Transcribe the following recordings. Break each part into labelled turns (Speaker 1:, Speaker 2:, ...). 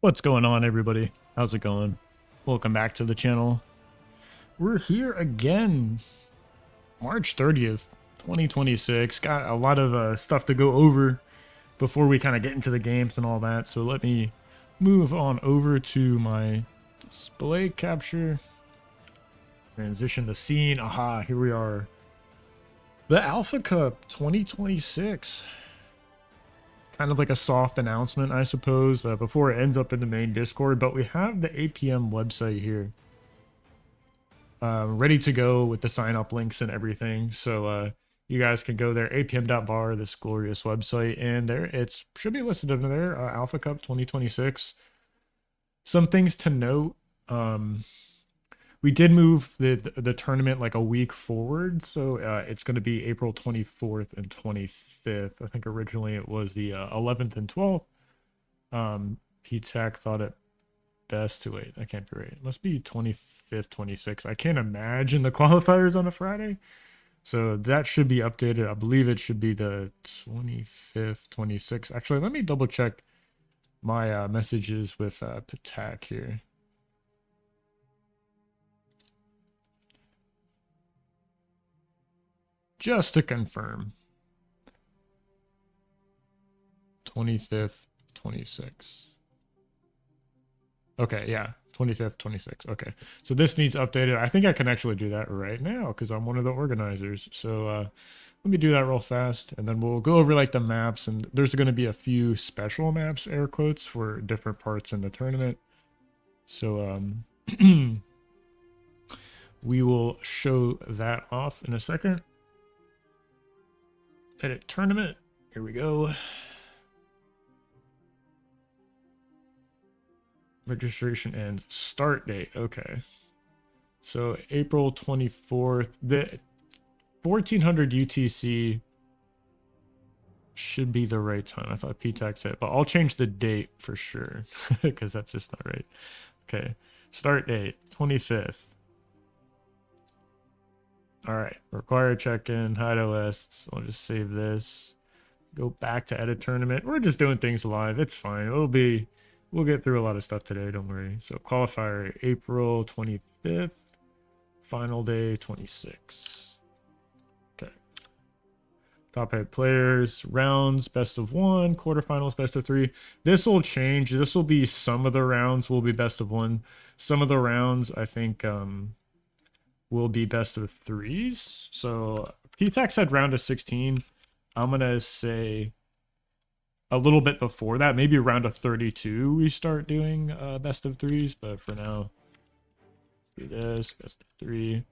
Speaker 1: What's going on, everybody? How's it going? Welcome back to the channel. We're here again, March 30th, 2026. Got a lot of stuff to go over before we kind of get into the games and all that. So let me move on over to my display capture. Transition the scene. Aha, here we are. The Alpha Cup 2026. Kind of like a soft announcement, I suppose, before it ends up in the main Discord. But we have the APM website here, ready to go with the sign-up links and everything. So you guys can go there, apm.bar, this glorious website, and there it should be listed under there, Alpha Cup 2026. Some things to note. We did move the tournament like a week forward, so it's going to be April 24th and 25th. I think originally it was the 11th and 12th. PTAC thought it best to wait. I can't be right. It must be 25th, 26th. I can't imagine the qualifiers on a Friday. So that should be updated. I believe it should be the 25th, 26th. Actually, let me double check my messages with PTAC here. Just to confirm. 25th, 26th. Okay, yeah, 25th, 26th. Okay, so this needs updated. I think I can actually do that right now because I'm one of the organizers. So let me do that real fast, and then we'll go over like the maps. And there's going to be a few special maps, air quotes, for different parts in the tournament. So we will show that off in a second. Edit tournament. Here we go. Registration and start date. Okay. So April 24th. The 1400 UTC should be the right time. I thought PTAC said, but I'll change the date for sure because that's just not right. Okay. Start date 25th. All right. Require check-in. Hide OS. So I'll just save this. Go back to edit tournament. We're just doing things live. It's fine. We'll get through a lot of stuff today, don't worry. So qualifier April 25th, final day 26. Okay. Top 8 players, rounds, best of 1, quarterfinals, best of 3. This will change. This will be some of the rounds will be best of 1. Some of the rounds, I think, will be best of 3s. So PTAC said round of 16. I'm going to say a little bit before that, maybe around a 32, we start doing best of 3s. But for now, do this best of 3.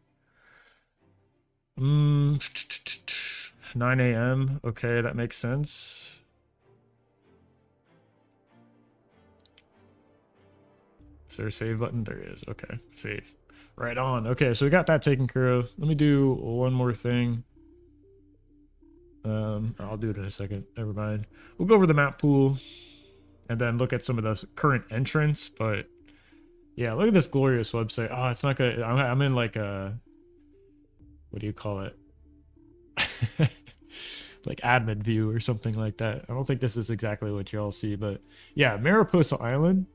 Speaker 1: 9 a.m. Okay, that makes sense. Is there a save button? There is. Okay, save. Right on. Okay, so we got that taken care of. Let me do one more thing. I'll do it in a second. Never mind. We'll go over the map pool and then look at some of those current entrants. But yeah, look at this glorious website. Oh, it's not good. I'm in like a, what do you call it? Like admin view or something like that. I don't think this is exactly what y'all see, but yeah, Mariposa Island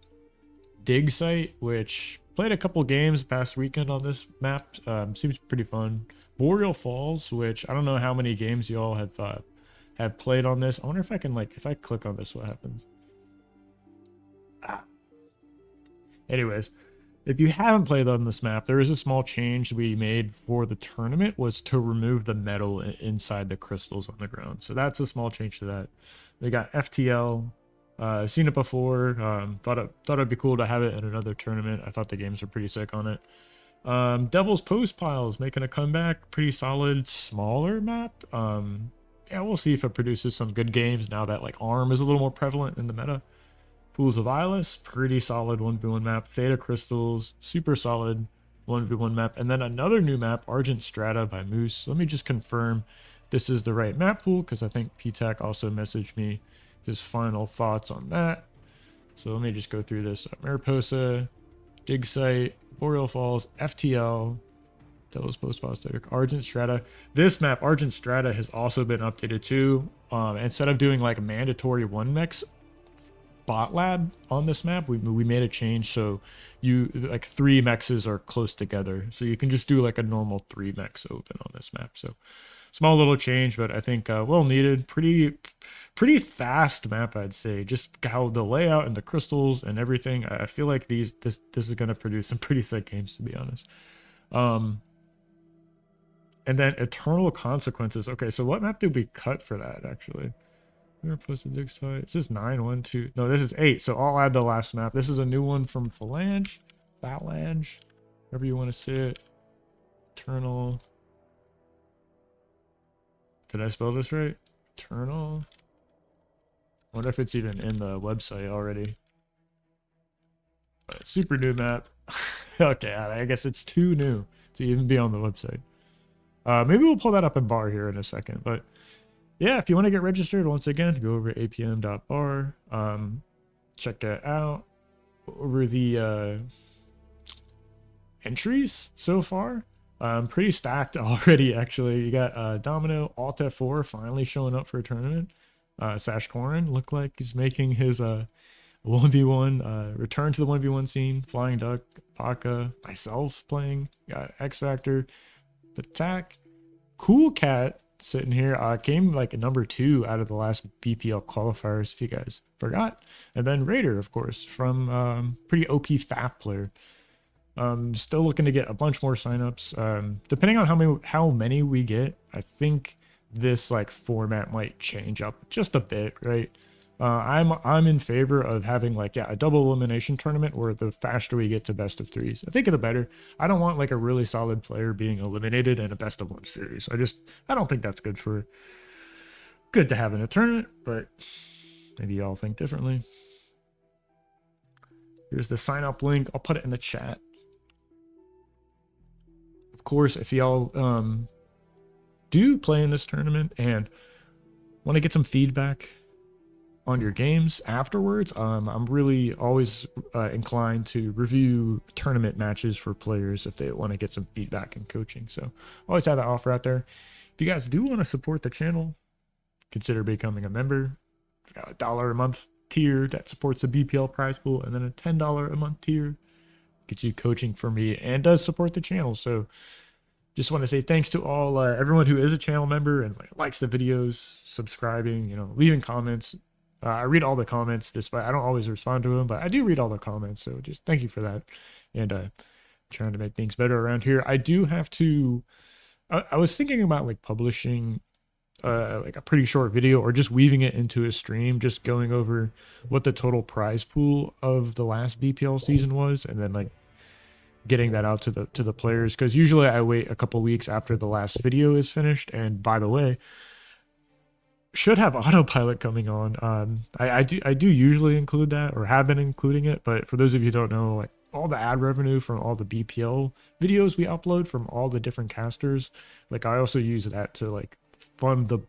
Speaker 1: dig site, which played a couple games past weekend on this map. Seems pretty fun. Boreal Falls, which I don't know how many games y'all have played on this. I wonder if I can, like, if I click on this, what happens? Anyways, if you haven't played on this map, there is a small change we made for the tournament, was to remove the metal inside the crystals on the ground. So that's a small change to that. They got FTL. I've seen it before. Thought it'd be cool to have it in another tournament. I thought the games were pretty sick on it. Devil's Post Piles making a comeback. Pretty solid, smaller map. Yeah, we'll see if it produces some good games now that like ARM is a little more prevalent in the meta. Pools of Eyeless, pretty solid 1v1 map. Theta Crystals, super solid 1v1 map. And then another new map, Argent Strata by Moose. Let me just confirm this is the right map pool, because I think PTAC also messaged me his final thoughts on that. So let me just go through this. Mariposa, Dig Site, Boreal Falls, FTL, Devil's Post Posteric, Argent Strata. This map, Argent Strata, has also been updated too. Instead of doing like mandatory 1 mechs bot lab on this map. We made a change so you like 3 mexes are close together, so you can just do like a normal 3 mechs open on this map. So small little change, but I think well needed. Pretty fast map, I'd say. Just how the layout and the crystals and everything. I feel like this is gonna produce some pretty sick games, to be honest. And then Eternal Consequences. Okay, so what map did we cut for that actually? We're supposed to do fight. Is this 9, 1, 2? No, this is 8. So I'll add the last map. This is a new one from Phalange, whatever you want to say it. Eternal. Did I spell this right? Eternal. I wonder if it's even in the website already. Super new map. Okay, I guess it's too new to even be on the website. Maybe we'll pull that up in bar here in a second, but yeah, if you want to get registered, once again, go over to apm.bar, check it out. Over the entries so far, pretty stacked already, actually. You got Domino, Alt F4 finally showing up for a tournament. Sash Corrin looked like he's making his 1v1 return to the 1v1 scene. Flying Duck, Paka, myself playing, got X Factor, Attack, Cool Cat sitting here, came like a number 2 out of the last BPL qualifiers, if you guys forgot. And then Raider, of course, from pretty OP FAF player. Still looking to get a bunch more signups. Depending on how many we get, I think this like format might change up just a bit, right? I'm in favor of having like, yeah, a double elimination tournament where the faster we get to best of 3s, I think the better. I don't want like a really solid player being eliminated in a best of 1 series. I don't think that's good to have in a tournament, but maybe y'all think differently. Here's the sign up link. I'll put it in the chat. Of course, if y'all do play in this tournament and want to get some feedback on your games afterwards, I'm really always inclined to review tournament matches for players if they want to get some feedback and coaching. So always have that offer out there. If you guys do want to support the channel, consider becoming a member. We've got a $1 a month tier that supports the BPL prize pool, and then a $10 a month tier gets you coaching for me and does support the channel. So just want to say thanks to all everyone who is a channel member and likes the videos, subscribing, leaving comments. I read all the comments, despite I don't always respond to them, but I do read all the comments. So just thank you for that. And trying to make things better around here. I do have to, I was thinking about like publishing like a pretty short video or just weaving it into a stream, just going over what the total prize pool of the last BPL season was, and then like getting that out to the players. Because usually I wait a couple weeks after the last video is finished. And by the way, should have autopilot coming on. I do usually include that, or have been including it, but for those of you who don't know, like all the ad revenue from all the BPL videos we upload from all the different casters, like I also use that to like fund the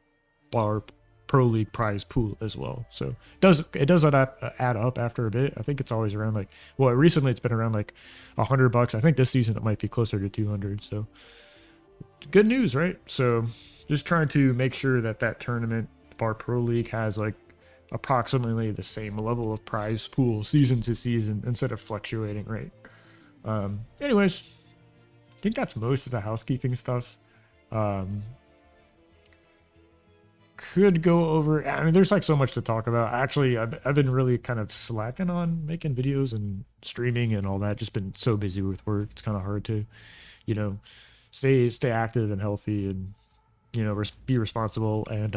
Speaker 1: bar pro league prize pool as well. So it does add up after a bit. I think it's always around like, well, recently it's been around like $100. I think this season it might be closer to 200. So good news, right? So just trying to make sure that tournament, bar pro league, has like approximately the same level of prize pool season to season instead of fluctuating, right? Anyways, I think that's most of the housekeeping stuff. Could go over, I mean, there's like so much to talk about. Actually, I've been really kind of slacking on making videos and streaming and all that. Just been so busy with work. It's kind of hard to, stay active and healthy and, be responsible and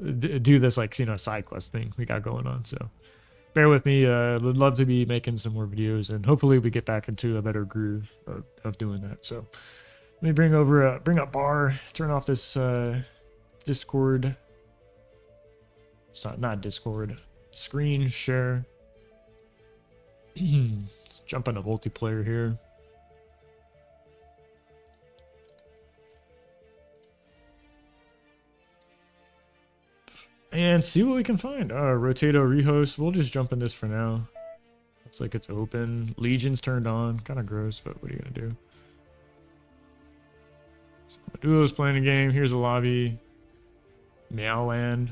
Speaker 1: do this like, side quest thing we got going on. So bear with me. Would love to be making some more videos, and hopefully we get back into a better groove of doing that. So let me bring up bar, turn off this Discord. It's not Discord. Screen share. Let's jump into multiplayer here. And see what we can find. Rotato rehost. We'll just jump in this for now. Looks like it's open. Legion's turned on. Kind of gross, but what are you going to do? So Duo's playing a game. Here's a lobby. Meowland.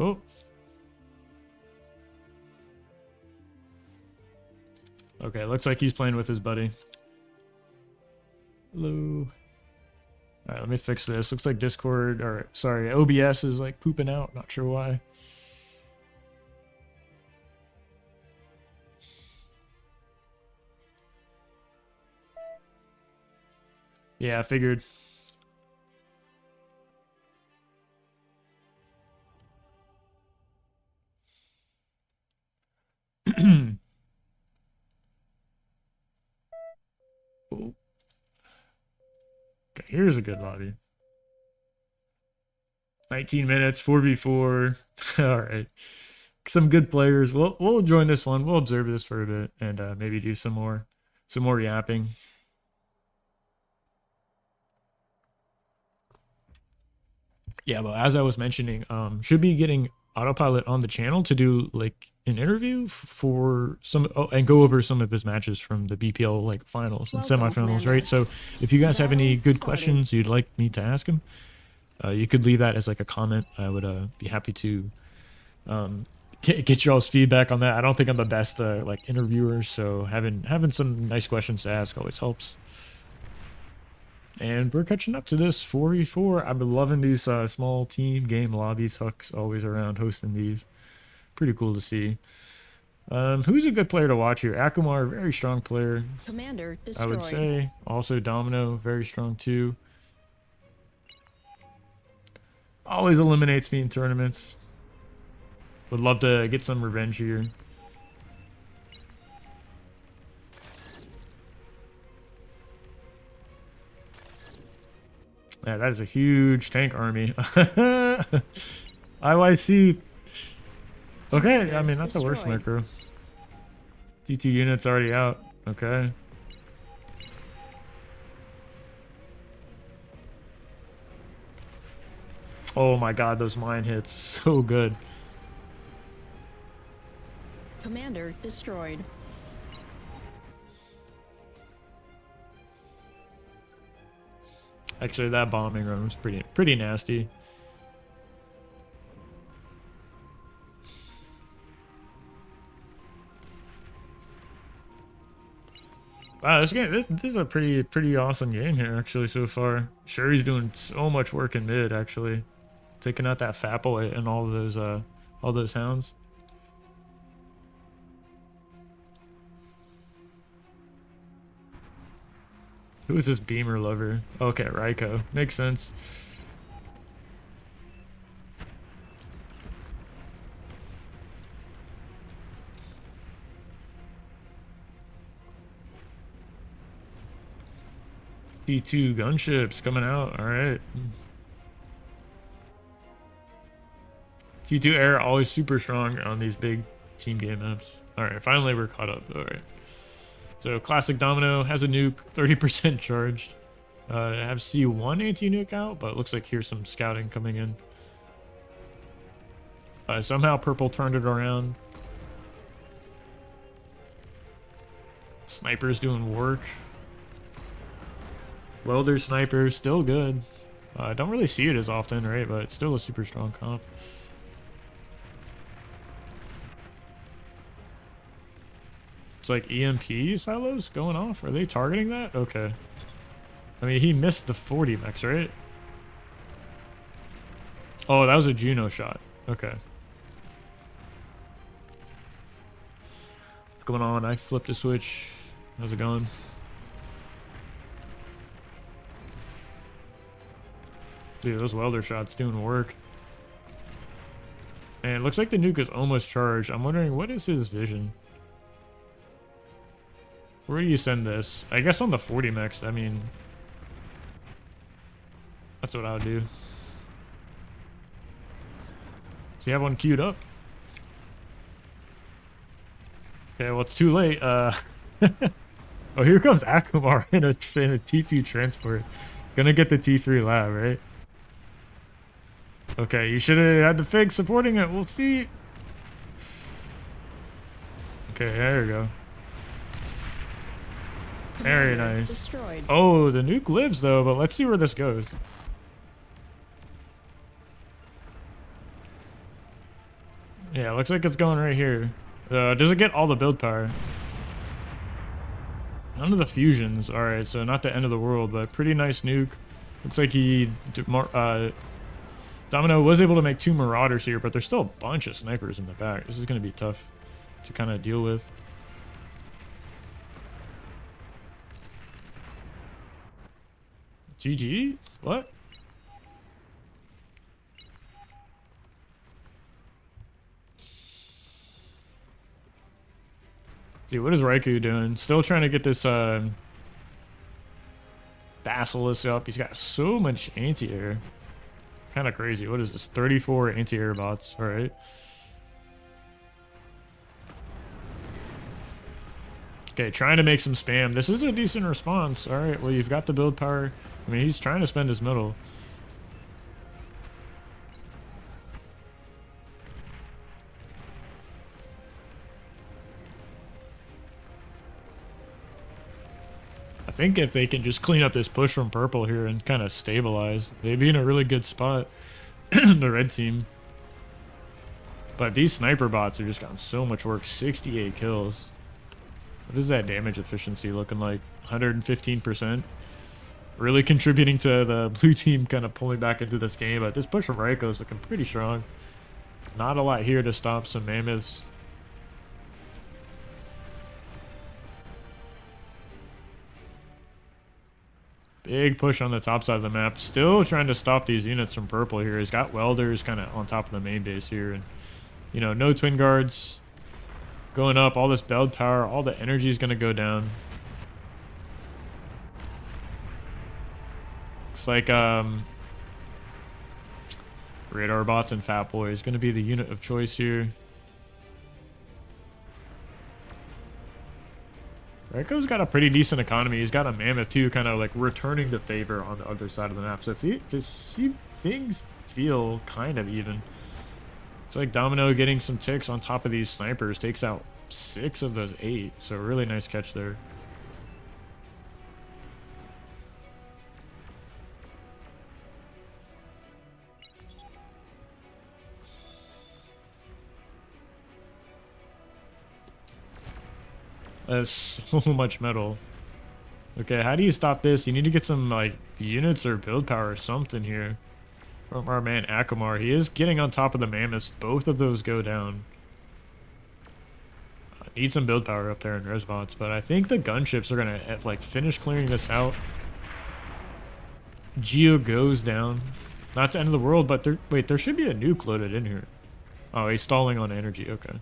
Speaker 1: Oh. Okay, looks like he's playing with his buddy. Hello. All right, let me fix this. Looks like Discord, or sorry, OBS is like pooping out. Not sure why. Yeah, I figured. Oh. Okay, here's a good lobby. 19 minutes, 4v4. All right. Some good players. We'll join this one. We'll observe this for a bit and maybe do some more yapping. Yeah, but as I was mentioning, should be getting autopilot on the channel to do like an interview for some and go over some of his matches from the BPL like finals and semifinals, right? So if you guys have any good questions you'd like me to ask him, you could leave that as like a comment. I would be happy to get y'all's feedback on that. I don't think I'm the best like interviewer, so having some nice questions to ask always helps. And we're catching up to this 4v4. I've been loving these small team game lobbies. Huck's always around hosting these. Pretty cool to see. Who's a good player to watch here? Akumar, very strong player.
Speaker 2: Commander destroyed.
Speaker 1: I would say. Also Domino, very strong too. Always eliminates me in tournaments. Would love to get some revenge here. Yeah, that is a huge tank army. IYC. Okay, I mean, that's the worst micro. T2 unit's already out. Okay. Oh my god, those mine hits. So good.
Speaker 2: Commander destroyed.
Speaker 1: Actually, that bombing run was pretty nasty. Wow, this is a pretty awesome game here actually so far. Sherry's doing so much work in mid actually, taking out that Fapple and all those hounds. Who is this Beamer lover? Okay, Raiko. Makes sense. T2 gunships coming out. All right. T2 air always super strong on these big team game maps. All right, finally we're caught up. All right. So classic Domino has a nuke, 30% charged. I have C1 anti-nuke out, but it looks like here's some scouting coming in. Somehow purple turned it around. Sniper's doing work. Welder sniper, still good. I don't really see it as often, right? But it's still a super strong comp. It's like EMP silos going off. Are they targeting that? Okay. I mean, he missed the 40 max, right? Oh, that was a Juno shot. Okay. What's going on? I flipped a switch. How's it going? Dude, those welder shots doing work. And it looks like the nuke is almost charged. I'm wondering, what is his vision? Where do you send this? I guess on the 40 max. I mean, that's what I would do. So you have one queued up. Okay, well, it's too late. Oh, here comes Akumar in a T2 transport. Gonna get the T3 lab, right? Okay, you should have had the Fig supporting it. We'll see. Okay, there we go. Very nice.
Speaker 2: Destroyed.
Speaker 1: Oh, the nuke lives though, but let's see where this goes. Yeah, looks like it's going right here. Does it get all the build power? None of the fusions. All right, so not the end of the world, but pretty nice nuke. Looks like Domino was able to make 2 Marauders here, but there's still a bunch of snipers in the back. This is going to be tough to kind of deal with. GG? What? See, what is Raikou doing? Still trying to get this Basilisk up. He's got so much anti-air. Kind of crazy. What is this? 34 anti-air bots. All right. Okay, trying to make some spam. This is a decent response. All right, well, you've got the build power. I mean, he's trying to spend his middle. I think if they can just clean up this push from purple here and kind of stabilize, they'd be in a really good spot, the red team. But these sniper bots have just gotten so much work. 68 kills. What is that damage efficiency looking like? 115%. Really contributing to the blue team kind of pulling back into this game. But this push from Raikou is looking pretty strong. Not a lot here to stop some mammoths. Big push on the top side of the map. Still trying to stop these units from purple here. He's got welders kind of on top of the main base here. And, you know, no twin guards. Going up, all this build power, all the energy is going to go down. Looks like radar bots and Fat Boy is going to be the unit of choice here. Raikou's got a pretty decent economy. He's got a mammoth too, kind of like returning the favor on the other side of the map. So things feel kind of even. It's like Domino getting some ticks on top of these snipers takes out 6 of those 8. So really nice catch there. That's so much metal. Okay, how do you stop this? You need to get some like units or build power or something here from our man Akamar. He is getting on top of the mammoths. Both of those go down. Need some build power up there in resbots, but I think the gunships are gonna like finish clearing this out. Geo goes down. Not the end of the world, but wait, there should be a nuke loaded in here. Oh, he's stalling on energy. Okay.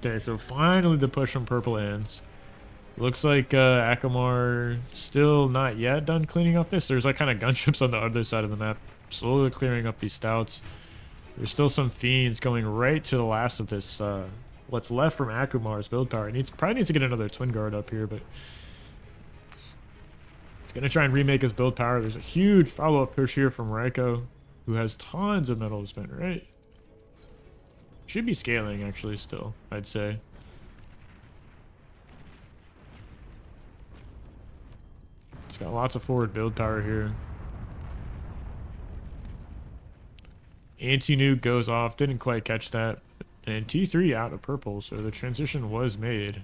Speaker 1: Okay, so finally the push from purple ends. Looks like Akamar still not yet done cleaning up this. There's like kind of gunships on the other side of the map, slowly clearing up these stouts. There's still some fiends going right to the last of this. What's left from Akamar's build power. Probably needs to get another twin guard up here, but he's gonna try and remake his build power. There's a huge follow-up push here from Raikou, who has tons of metal to spend, right? Should be scaling, actually, still, I'd say. It's got lots of forward build power here. Anti-nuke goes off. Didn't quite catch that. And T3 out of purple, so the transition was made.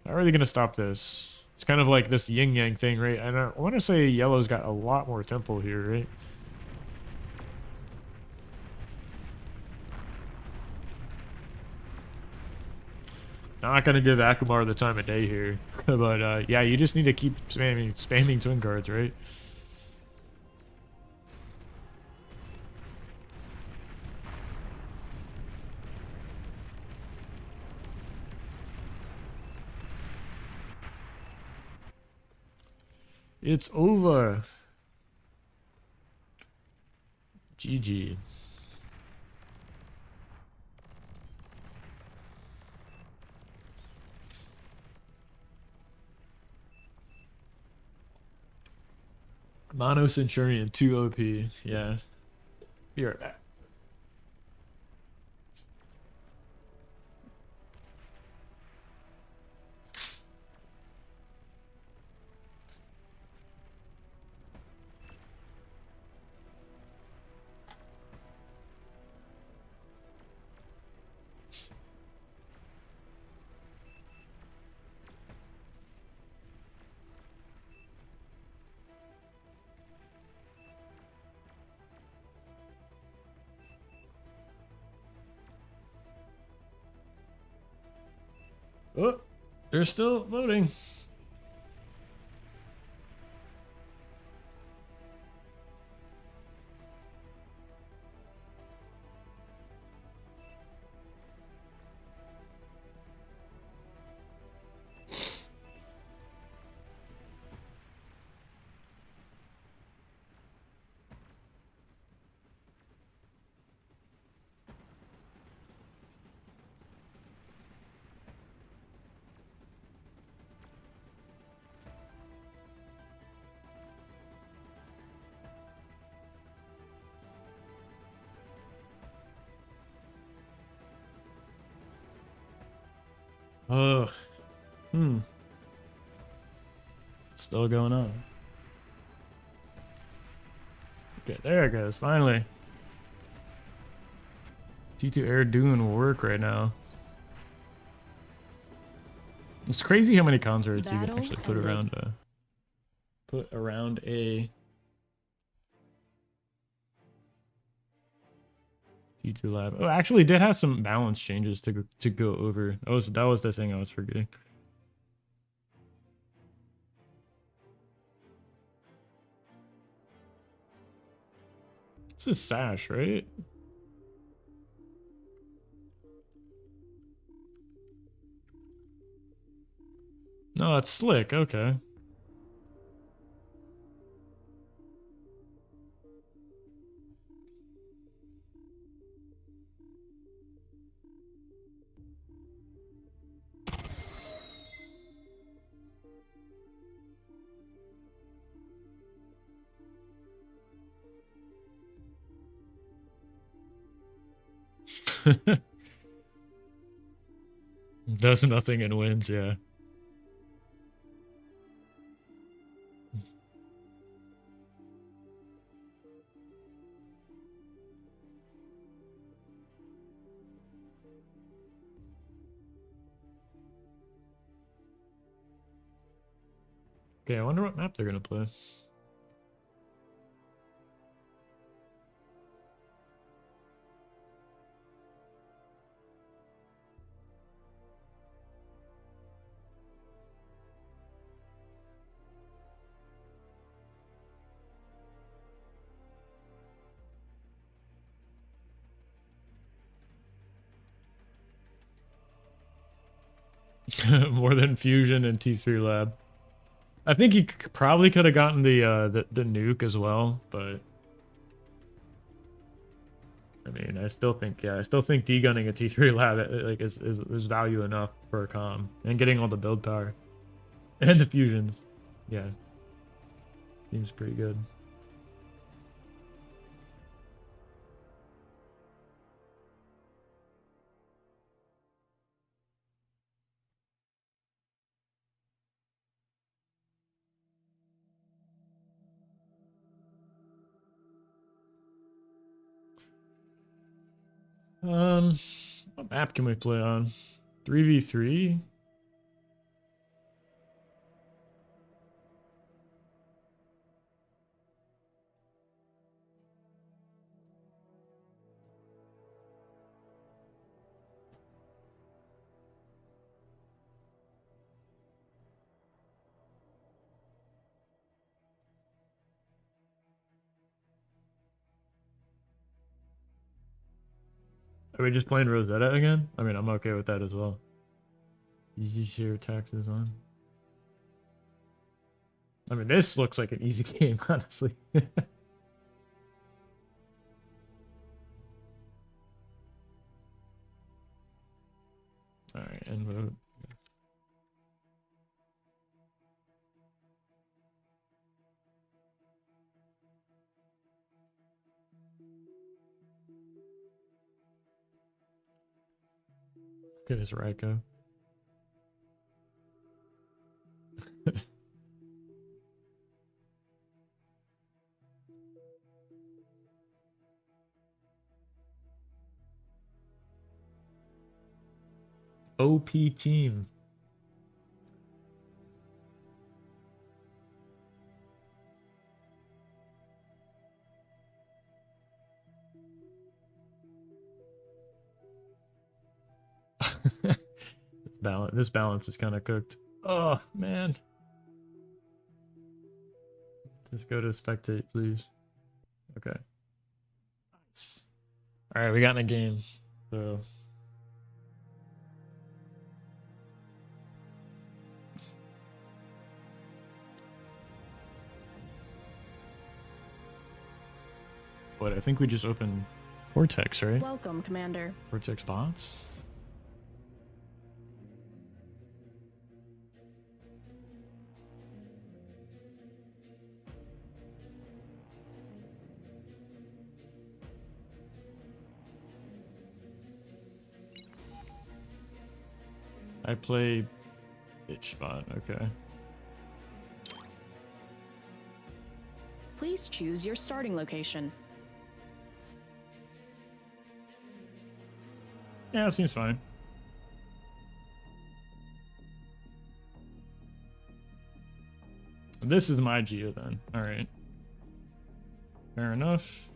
Speaker 1: How are they going to stop this? It's kind of like this yin-yang thing, right? And I want to say yellow's got a lot more tempo here, right? Not gonna give Akamar the time of day here, but yeah, you just need to keep spamming twin guards, right? It's over. GG. Mono Centurion 2 OP. Yeah. Be right back. Oh, they're still loading. Oh, it's still going on. Okay, there it goes. Finally. T2 Air doing work right now. It's crazy how many concerts you can
Speaker 2: Battle
Speaker 1: actually put
Speaker 2: ended.
Speaker 1: around a T2 lab. Oh, actually, did have some balance changes to go over. That was the thing I was forgetting. This is Sash, right? No, it's Slick. Okay. Does nothing and wins, yeah. Okay, I wonder what map they're gonna play. More than Fusion and T3 Lab. I think he probably could have gotten the nuke as well, but I mean, I still think degunning a T3 Lab like is value enough for a com and getting all the build power and the fusions. Yeah, seems pretty good. What map can we play on? 3v3? Are we just playing Rosetta again? I mean, I'm okay with that as well. Easy share taxes on. I mean, this looks like an easy game, honestly. All right, and vote. Look at this Ryko. OP team. balance. This balance is kind of cooked. Oh man. Just go to spectate, please. Okay. Nice. All right, we got in a game. So. What, I think we just opened Vortex, right?
Speaker 2: Welcome, Commander.
Speaker 1: Vortex bots? I play bitch spot, okay.
Speaker 2: Please choose your starting location.
Speaker 1: Yeah, seems fine. This is my geo then. Alright. Fair enough.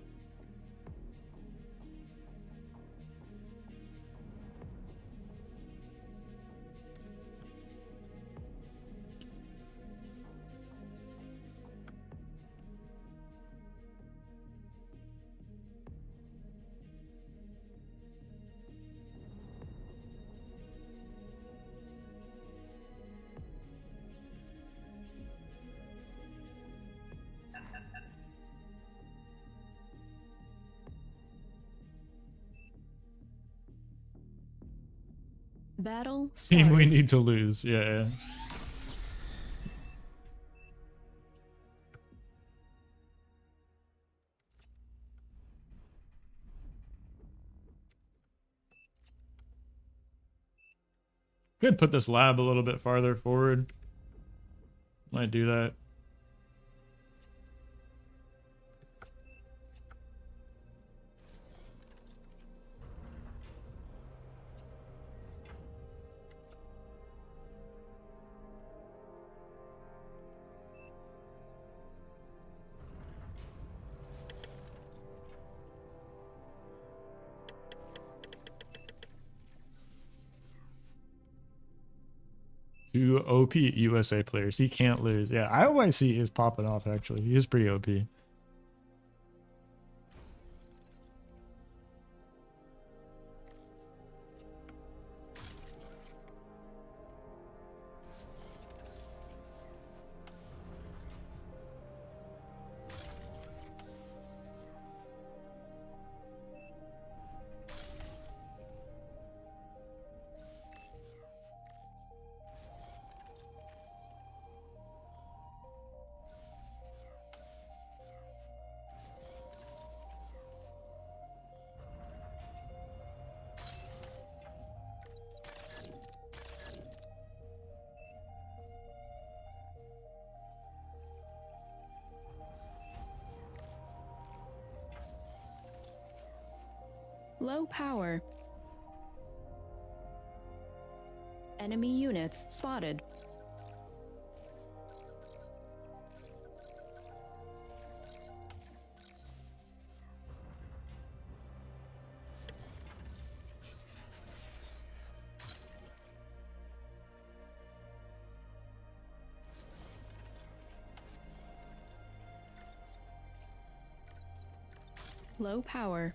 Speaker 2: Battle
Speaker 1: Team we
Speaker 2: started.
Speaker 1: need to lose. Yeah. Could put this lab a little bit farther forward. Might do that. Two OP USA players. He can't lose. Yeah, IYC is popping off actually. He is pretty OP.
Speaker 2: Low power. Enemy units spotted. Low power.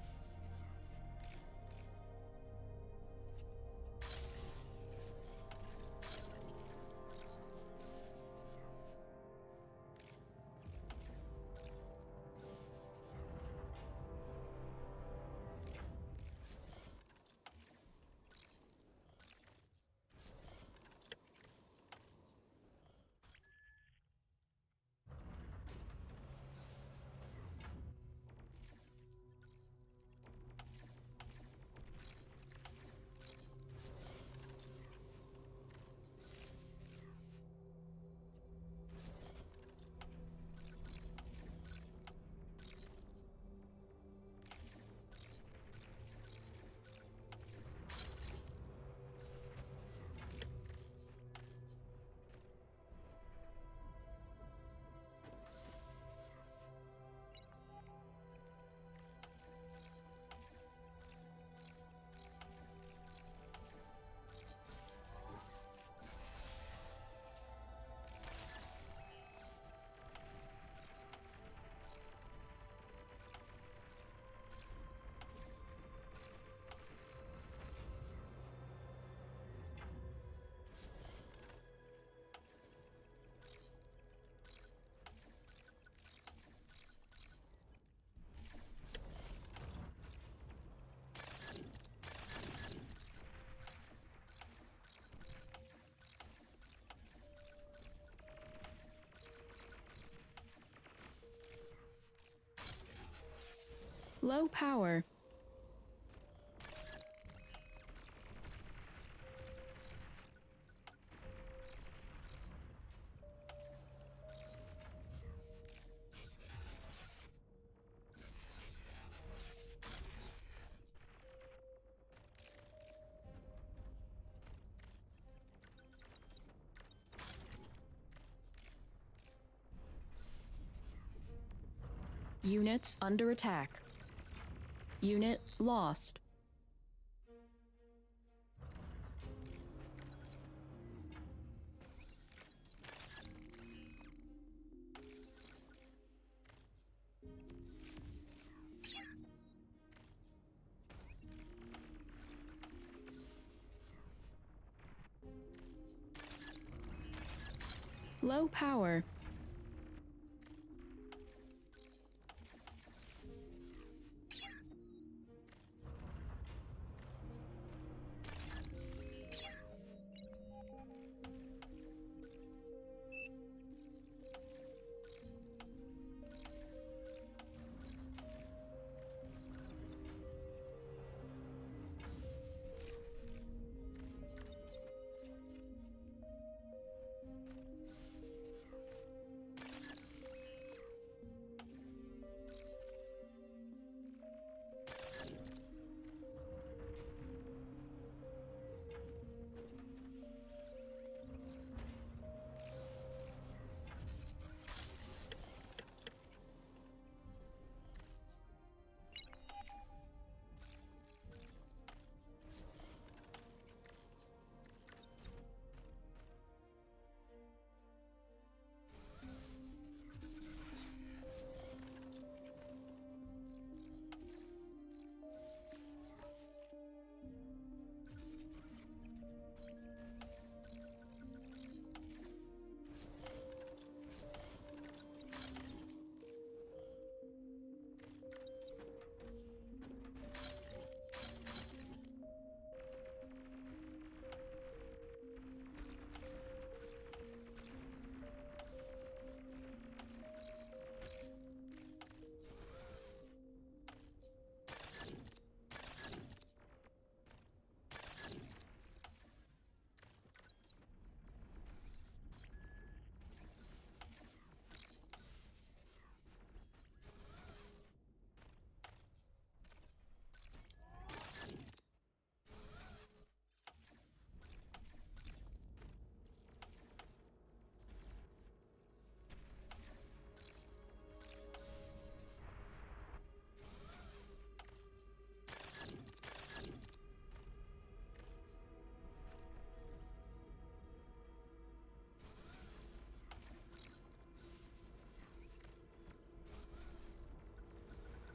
Speaker 2: Low power. Units under attack. Unit lost. Low power.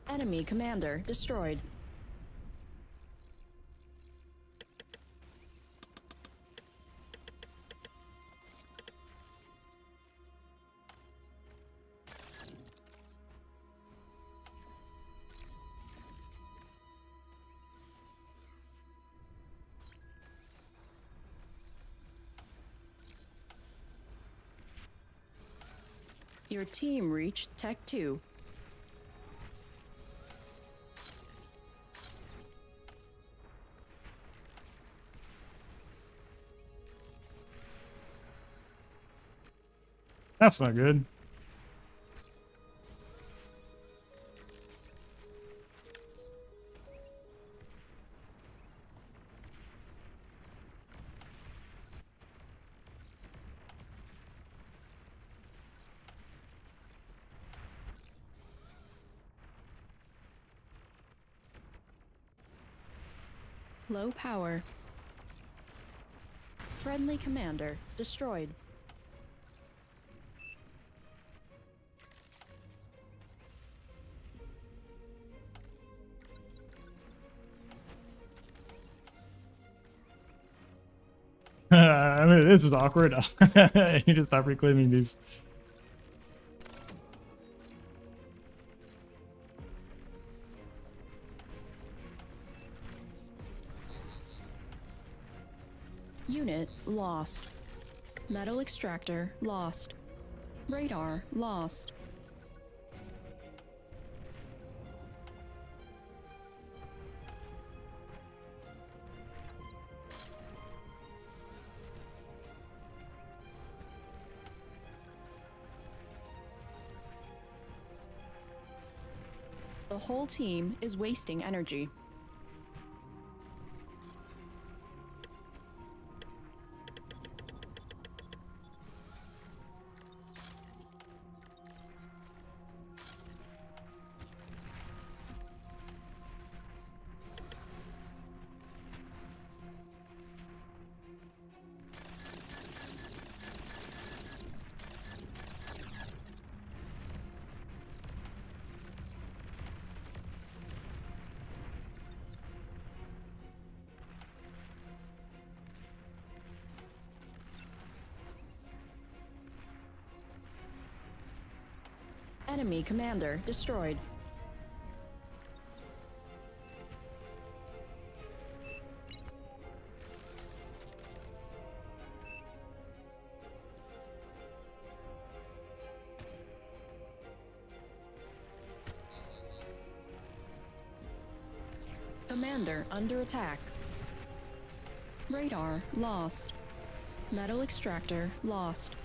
Speaker 2: Enemy commander destroyed. Your team reached Tech 2.
Speaker 1: That's not good.
Speaker 2: Low power. Friendly commander destroyed.
Speaker 1: I mean, this is awkward. You just stop reclaiming these.
Speaker 2: Unit lost. Metal extractor lost. Radar lost. The whole team is wasting energy. Enemy commander destroyed. Commander under attack. Radar lost. Metal extractor lost.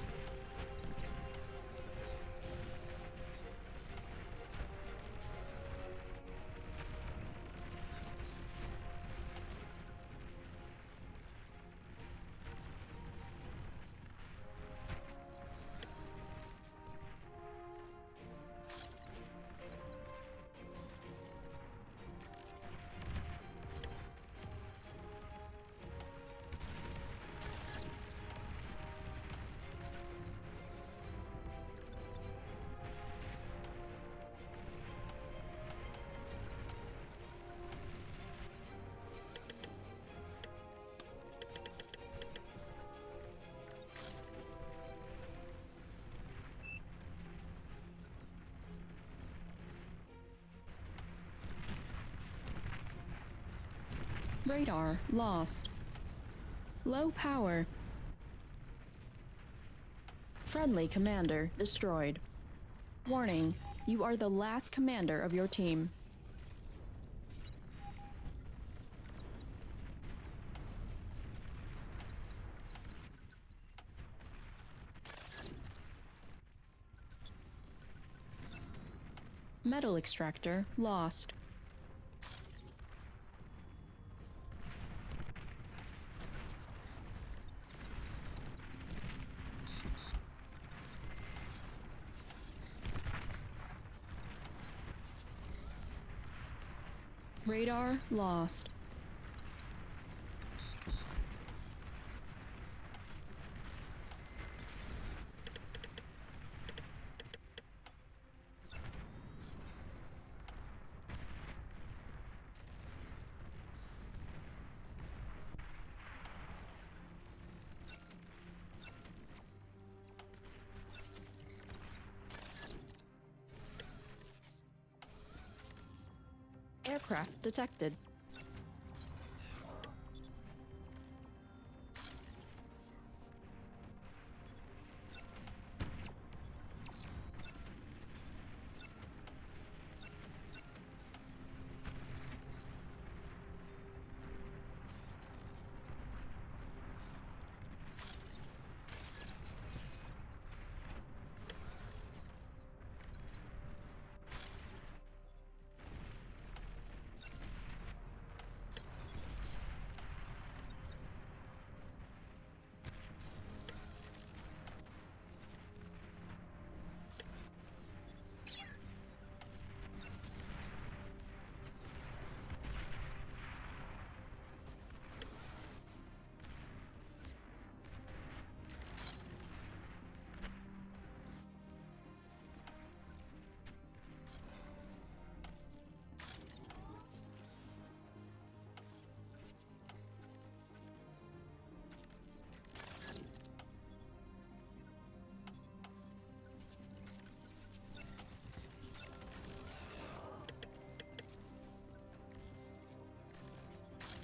Speaker 2: Radar lost. Low power. Friendly commander destroyed. Warning, you are the last commander of your team. Metal extractor lost. Radar lost. Aircraft detected.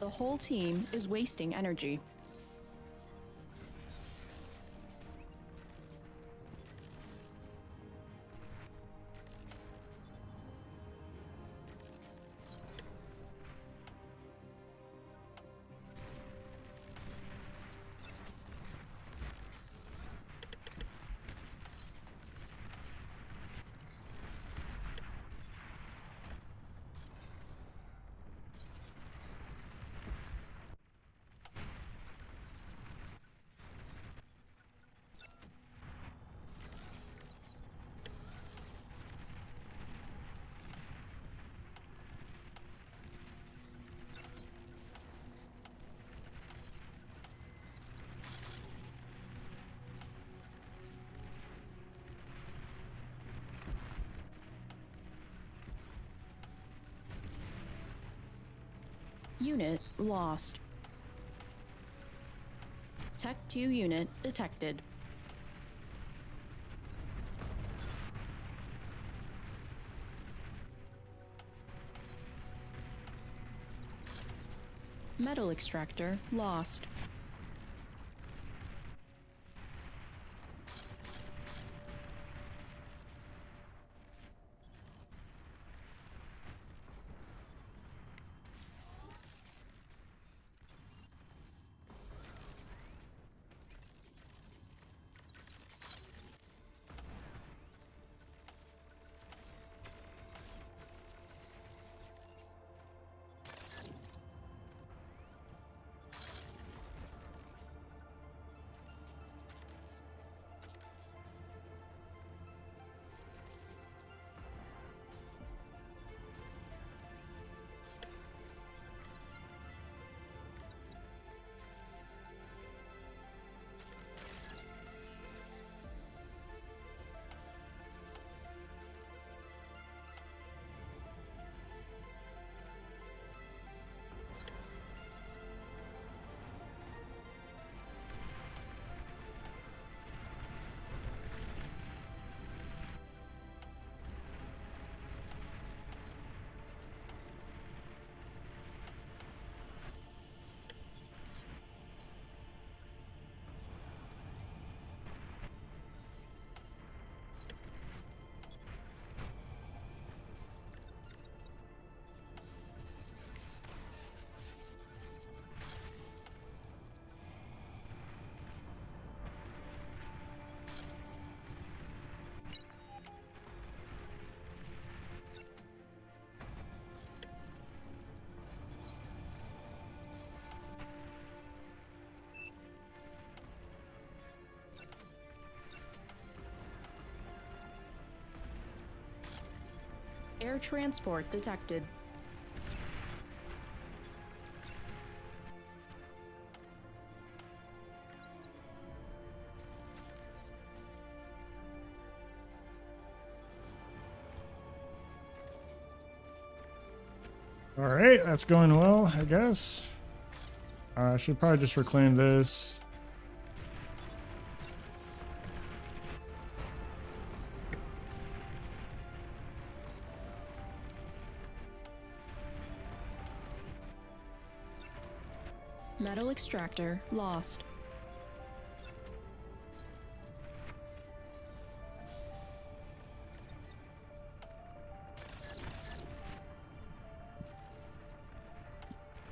Speaker 2: The whole team is wasting energy. Unit lost. Tech 2 unit detected. Metal extractor lost. Air transport detected.
Speaker 1: All right, that's going well, I guess. I should probably just reclaim this.
Speaker 2: Metal extractor lost.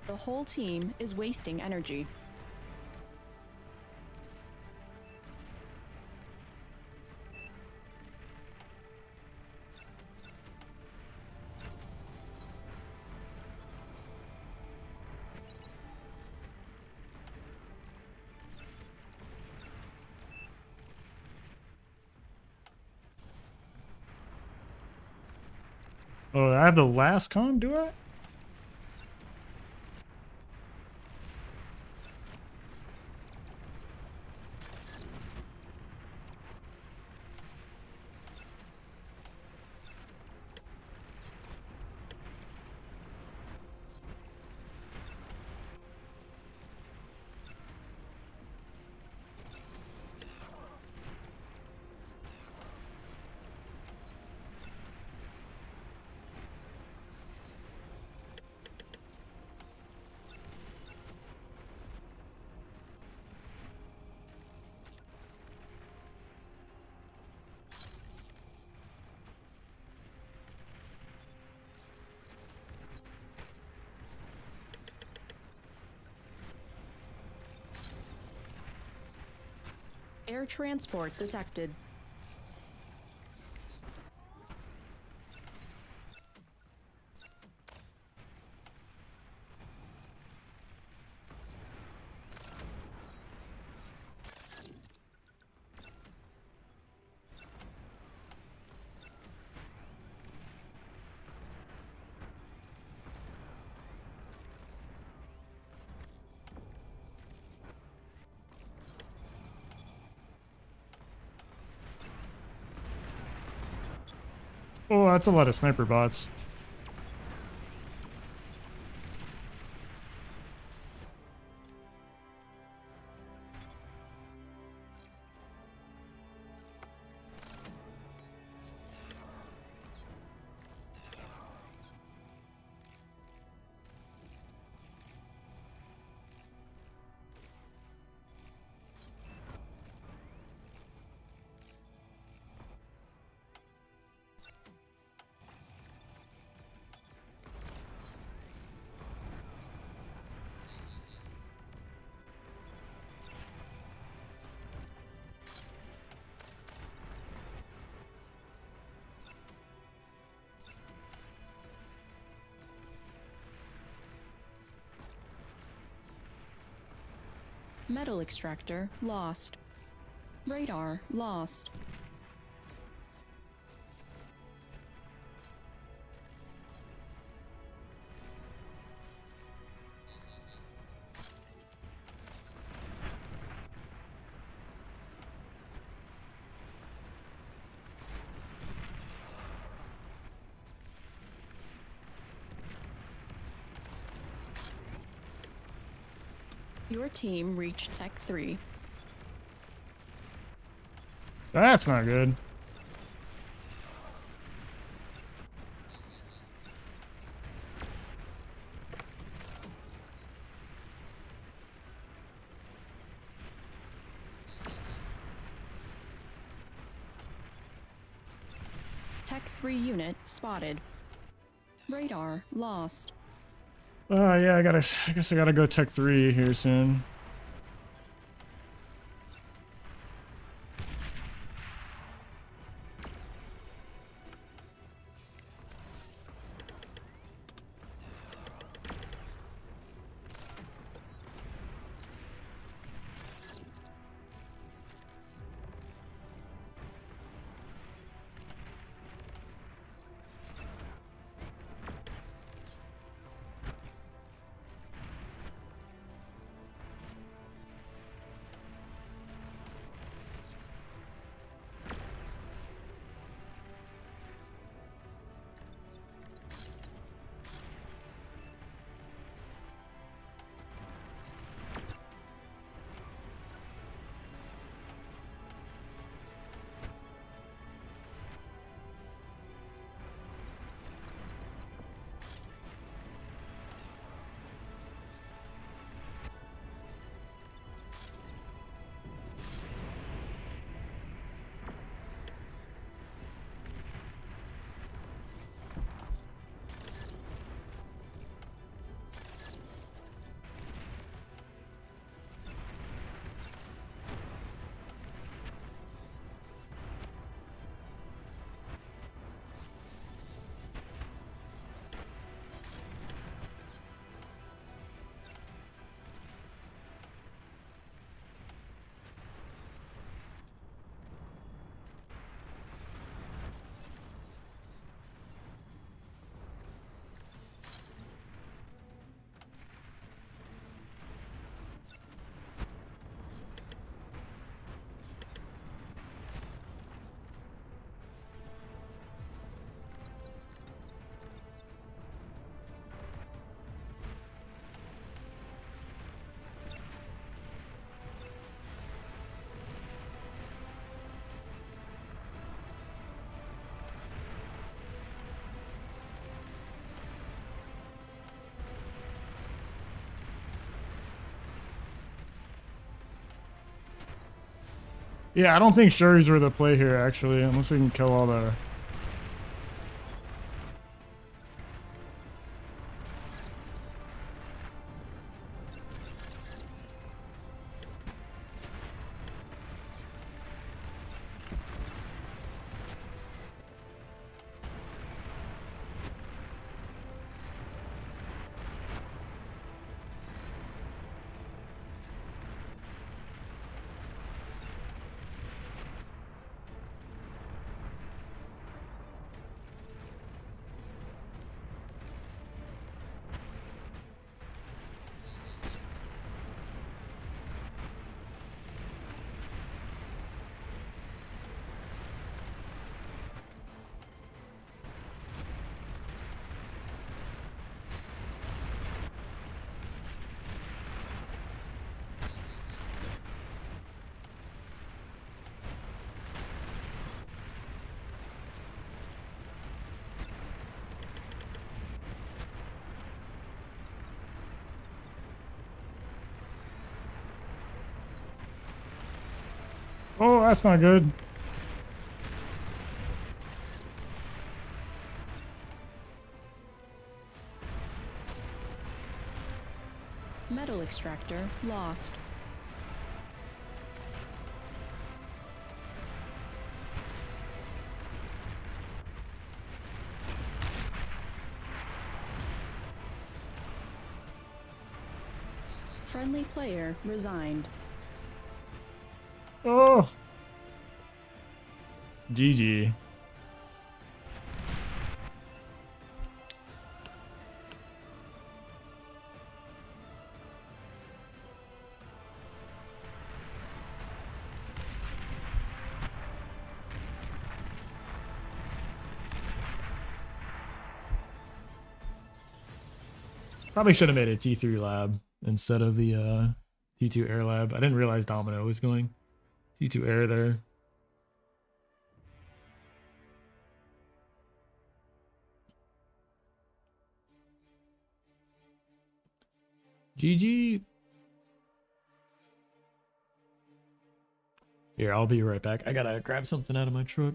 Speaker 2: The whole team is wasting energy.
Speaker 1: Oh, I have the last con, do I?
Speaker 2: Air transport detected.
Speaker 1: Oh, that's a lot of sniper bots.
Speaker 2: Metal extractor lost. Radar lost. Your team reached Tech 3.
Speaker 1: That's not good.
Speaker 2: Tech 3 unit spotted. Radar lost.
Speaker 1: Yeah, I guess I gotta go Tech 3 here soon. Yeah, I don't think Shuri's were the play here, actually, unless we can kill all the... Oh, that's not good.
Speaker 2: Metal extractor lost. Friendly player resigned.
Speaker 1: Oh, GG. Probably should have made a T3 lab instead of the T2 air lab. I didn't realize Domino was going T2 air there. GG. Here, I'll be right back. I gotta grab something out of my truck.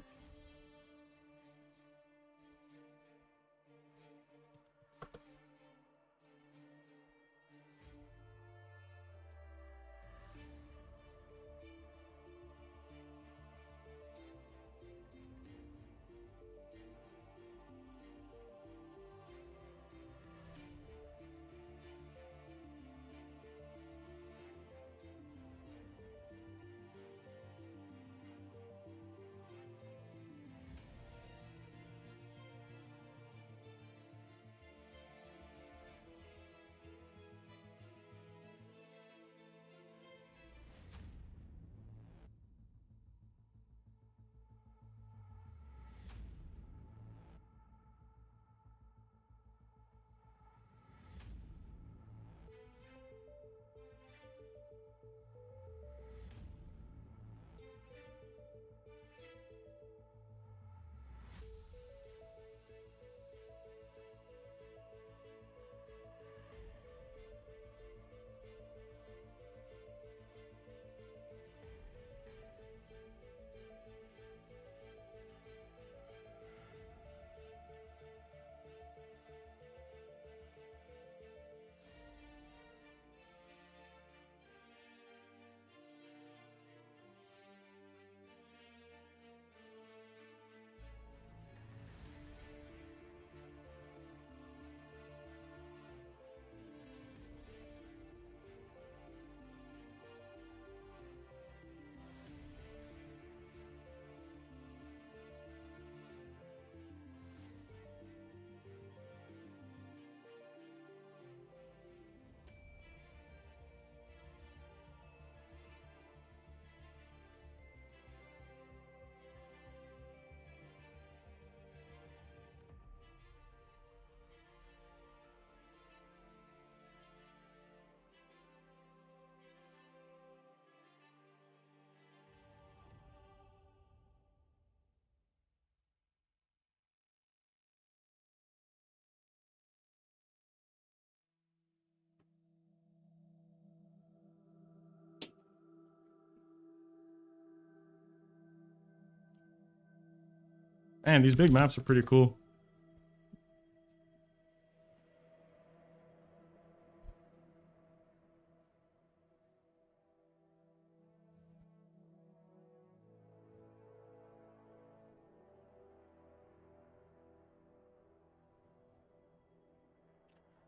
Speaker 1: Man, these big maps are pretty cool.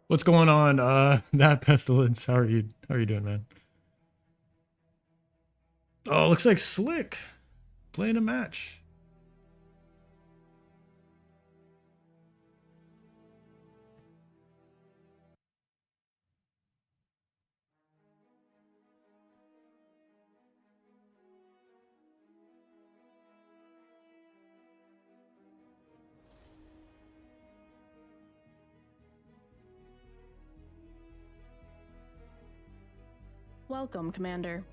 Speaker 1: What's going on? That pestilence. How are you doing, man? Oh, looks like Slick playing a match.
Speaker 2: Welcome, Commander.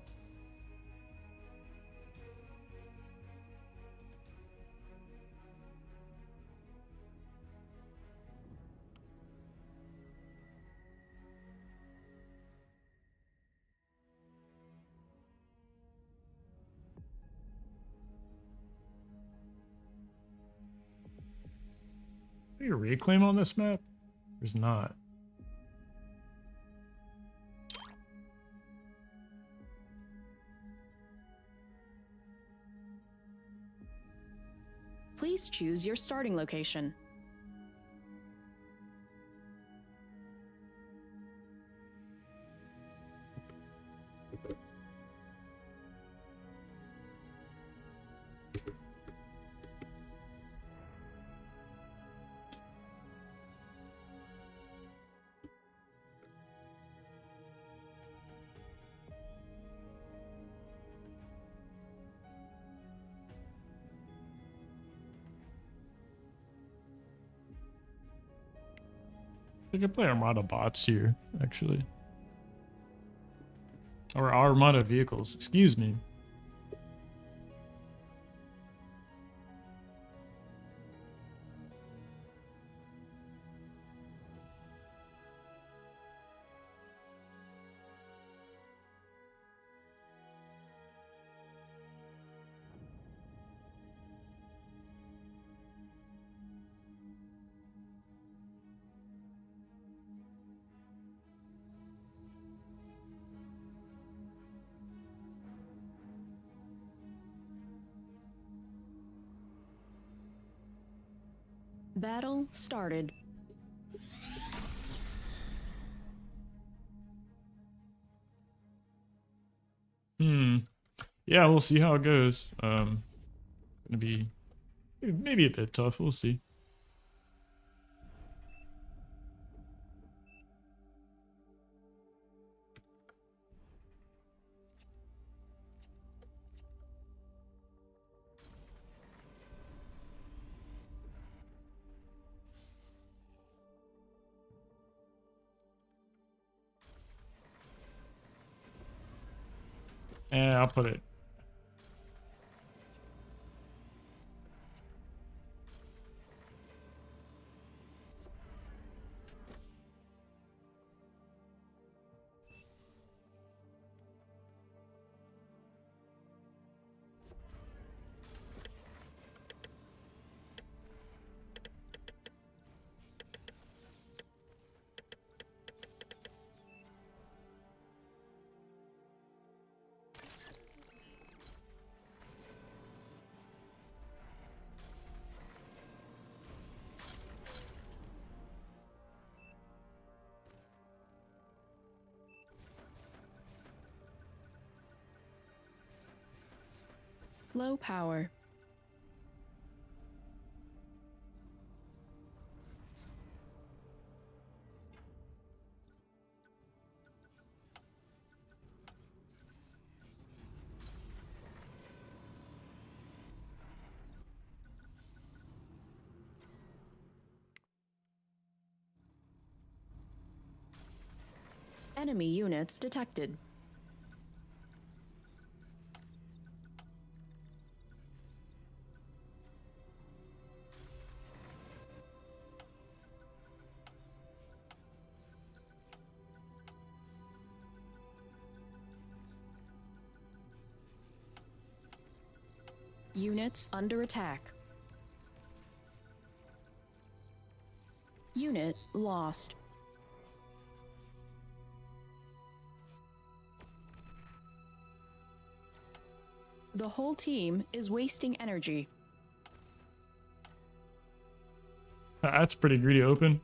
Speaker 1: Is there a reclaim on this map? There's not.
Speaker 2: Please choose your starting location.
Speaker 1: We could play Armada bots here, actually. Or Armada vehicles, excuse me.
Speaker 2: Battle started.
Speaker 1: Yeah, we'll see how it goes. Gonna be maybe a bit tough. We'll see. I'll put it.
Speaker 2: Low power. Enemy units detected. Units under attack. Unit lost. The whole team is wasting energy.
Speaker 1: That's pretty greedy open.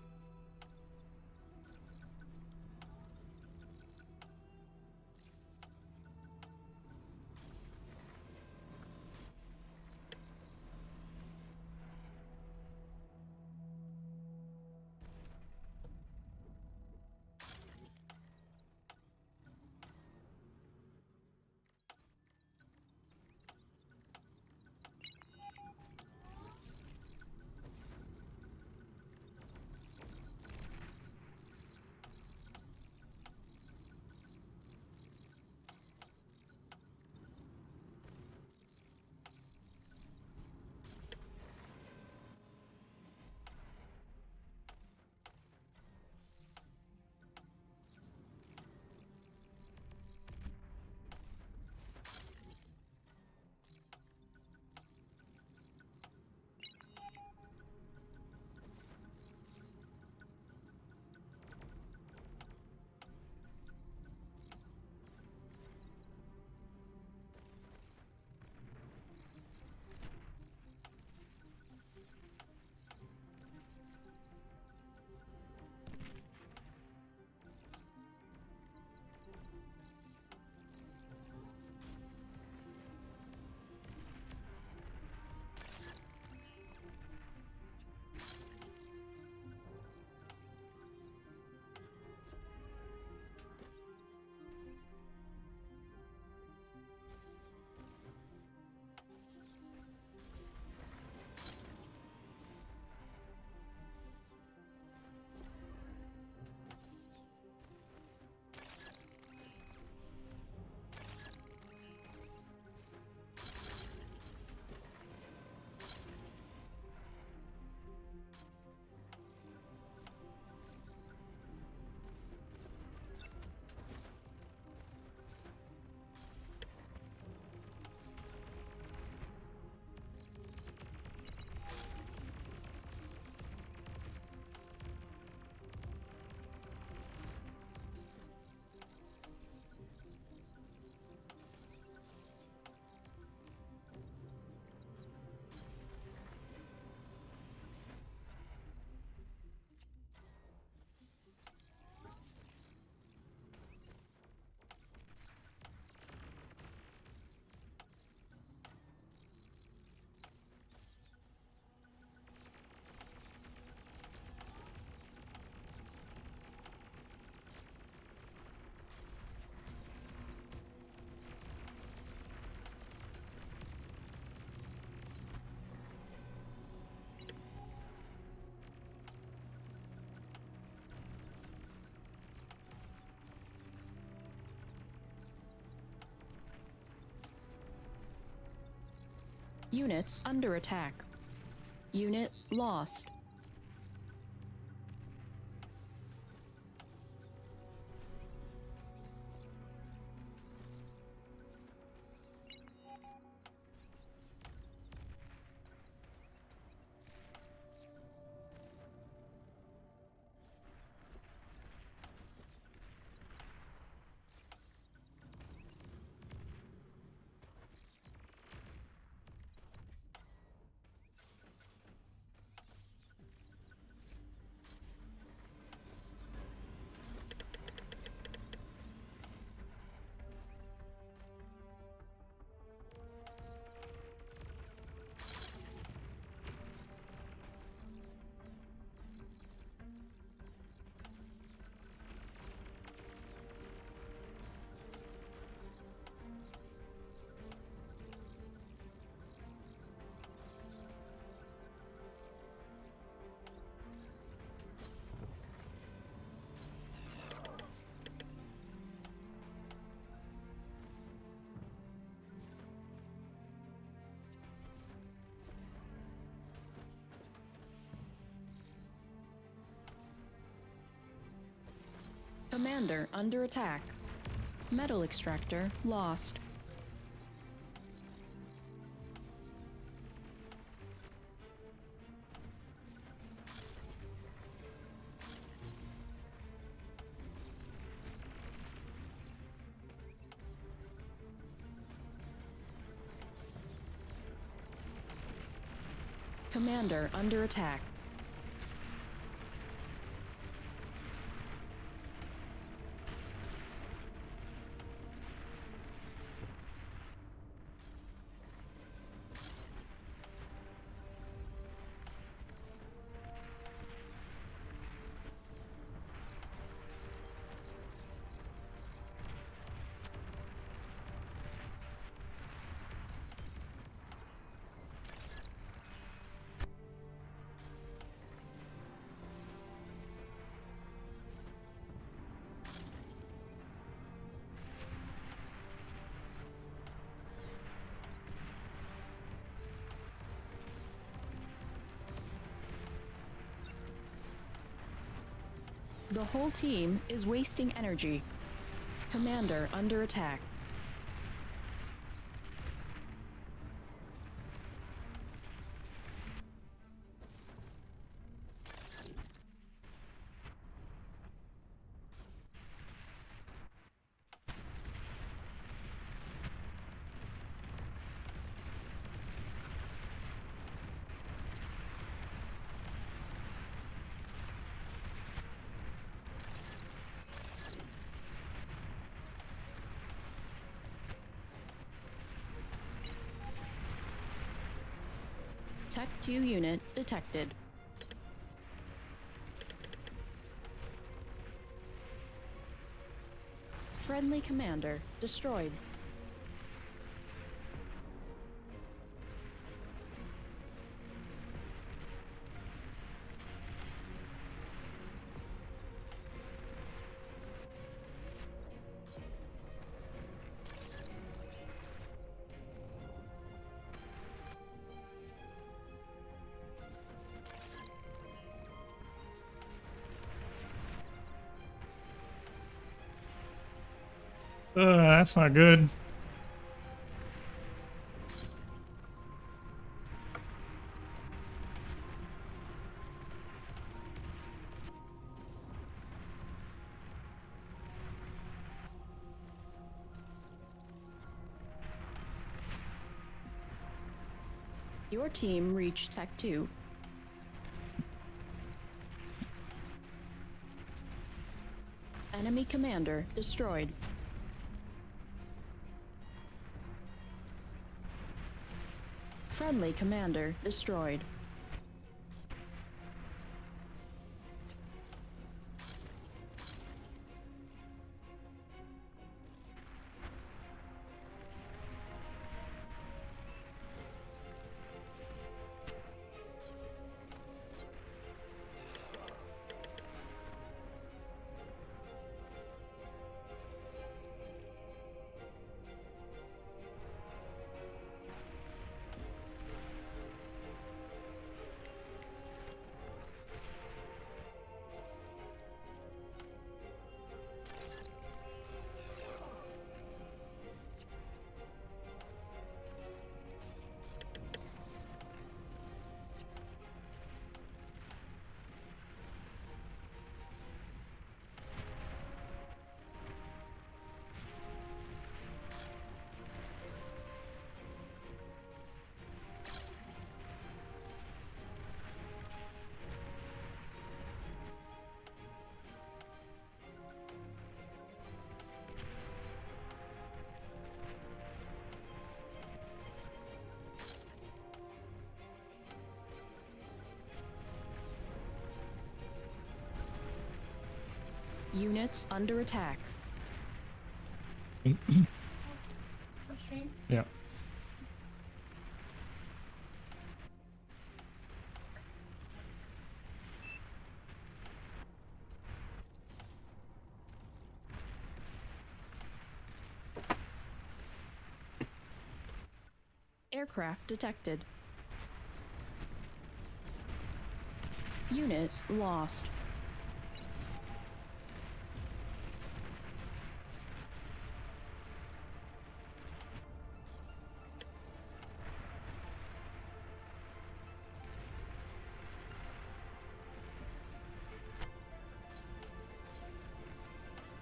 Speaker 2: Units under attack. Unit lost. Commander under attack. Metal extractor lost. Commander under attack. The whole team is wasting energy. Commander under attack. Tech 2 unit detected. Friendly commander destroyed.
Speaker 1: That's not good.
Speaker 2: Your team reached Tech 2. Enemy commander destroyed. Friendly commander destroyed. Units under attack.
Speaker 1: Yeah.
Speaker 2: Aircraft detected. Unit lost.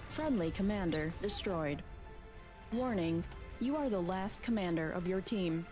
Speaker 2: Friendly commander destroyed. Warning, you are the last commander of your team.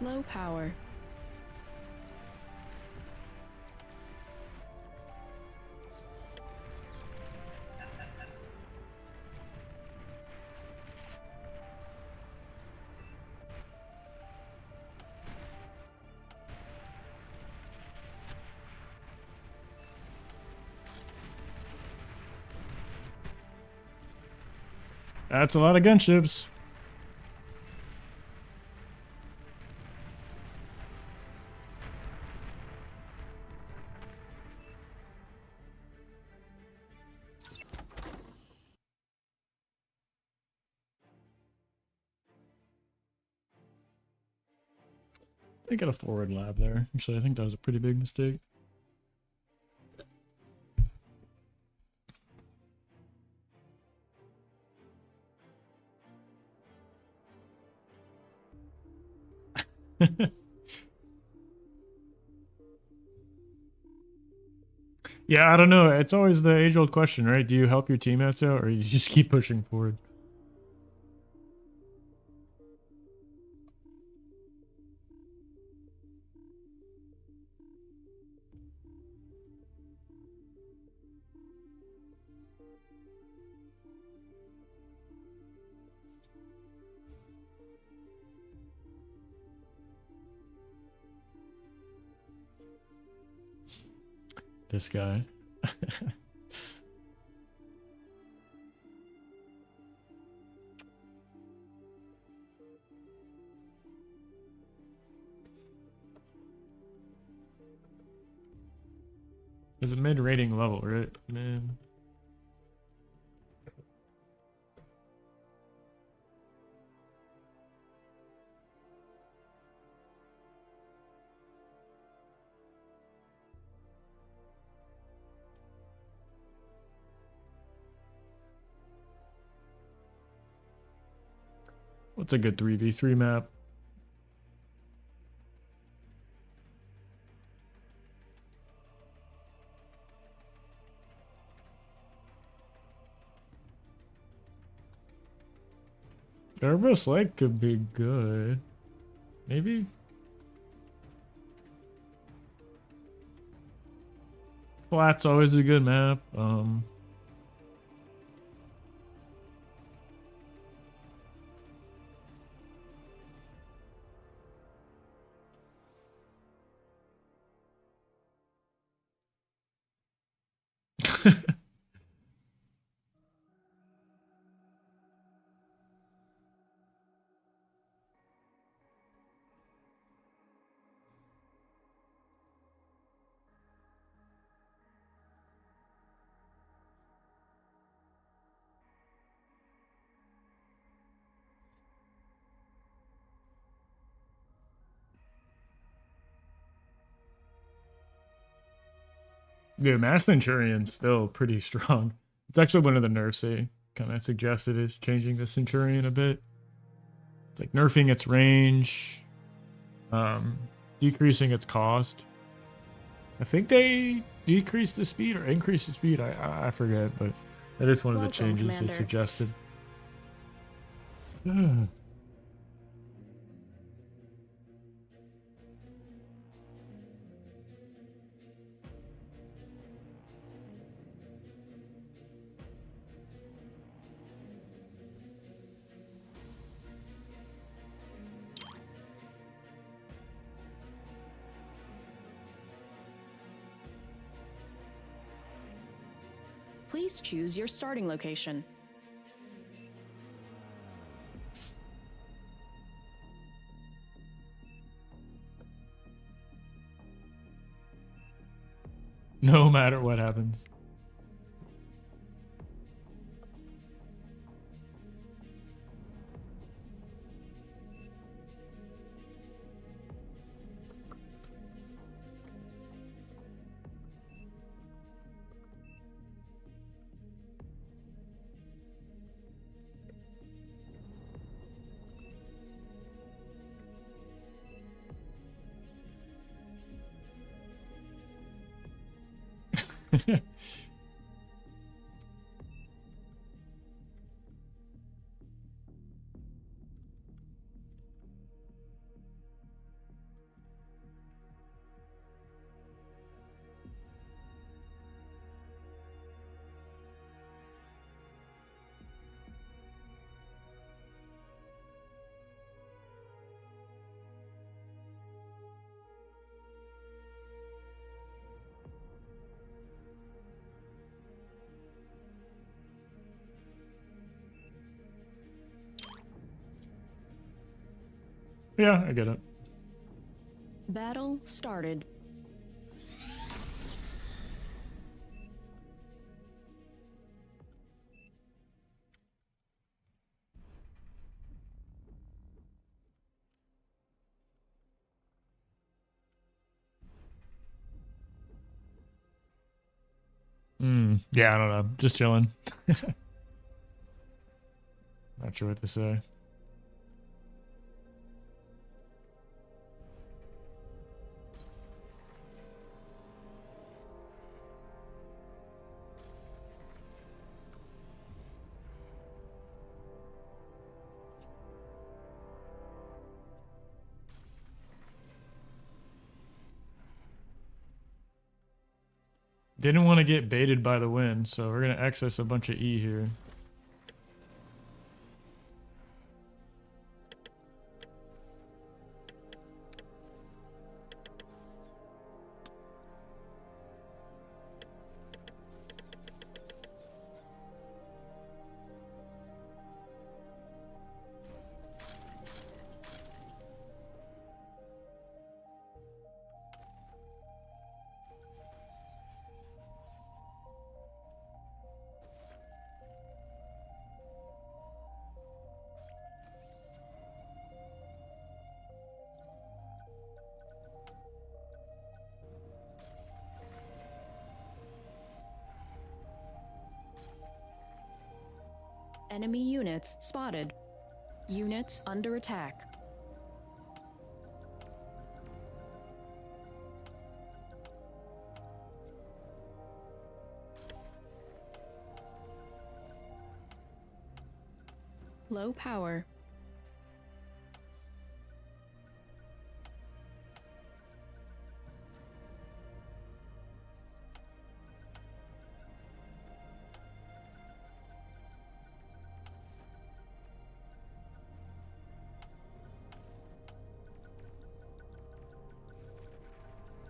Speaker 2: Low power.
Speaker 1: That's a lot of gunships. They got a forward lab there. Actually, I think that was a pretty big mistake. Yeah, I don't know. It's always the age-old question, right? Do you help your teammates out, or you just keep pushing forward? This guy. It's a mid-rating level, right? Man. What's a good 3v3 map? Airbus Lake could be good. Maybe? Flat's always a good map. Dude, Mass Centurion's still pretty strong. It's actually one of the nerfs they kind of suggested is changing the Centurion a bit. It's like nerfing its range, um, decreasing its cost. I think they decreased the speed or increased the speed. I forget, but that is one of the
Speaker 2: Welcome,
Speaker 1: changes they
Speaker 2: Commander.
Speaker 1: suggested.
Speaker 2: Please choose your starting location.
Speaker 1: No matter what happens. Yeah, I get it.
Speaker 2: Battle started.
Speaker 1: Yeah, I don't know. Just chilling. Not sure what to say. Didn't want to get baited by the wind, so we're going to access a bunch of E here.
Speaker 2: Enemy units spotted. Units under attack. Low power.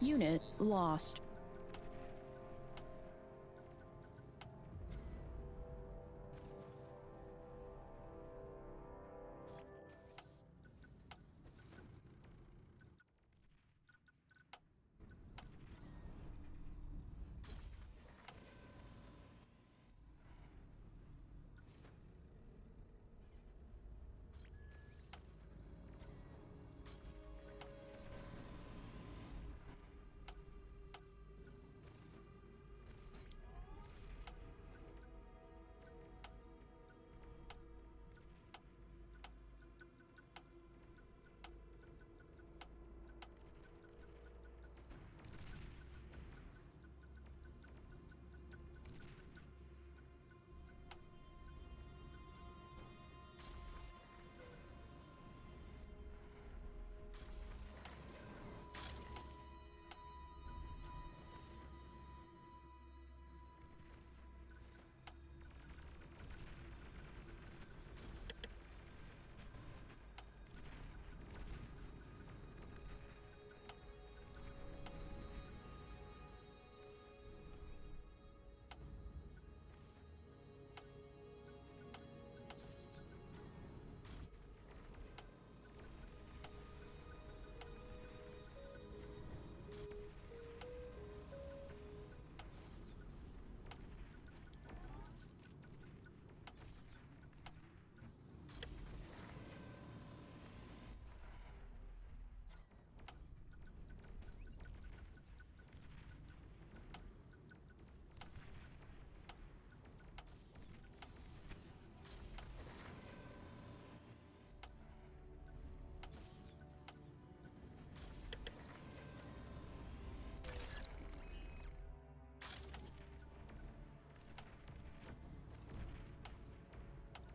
Speaker 2: Unit lost.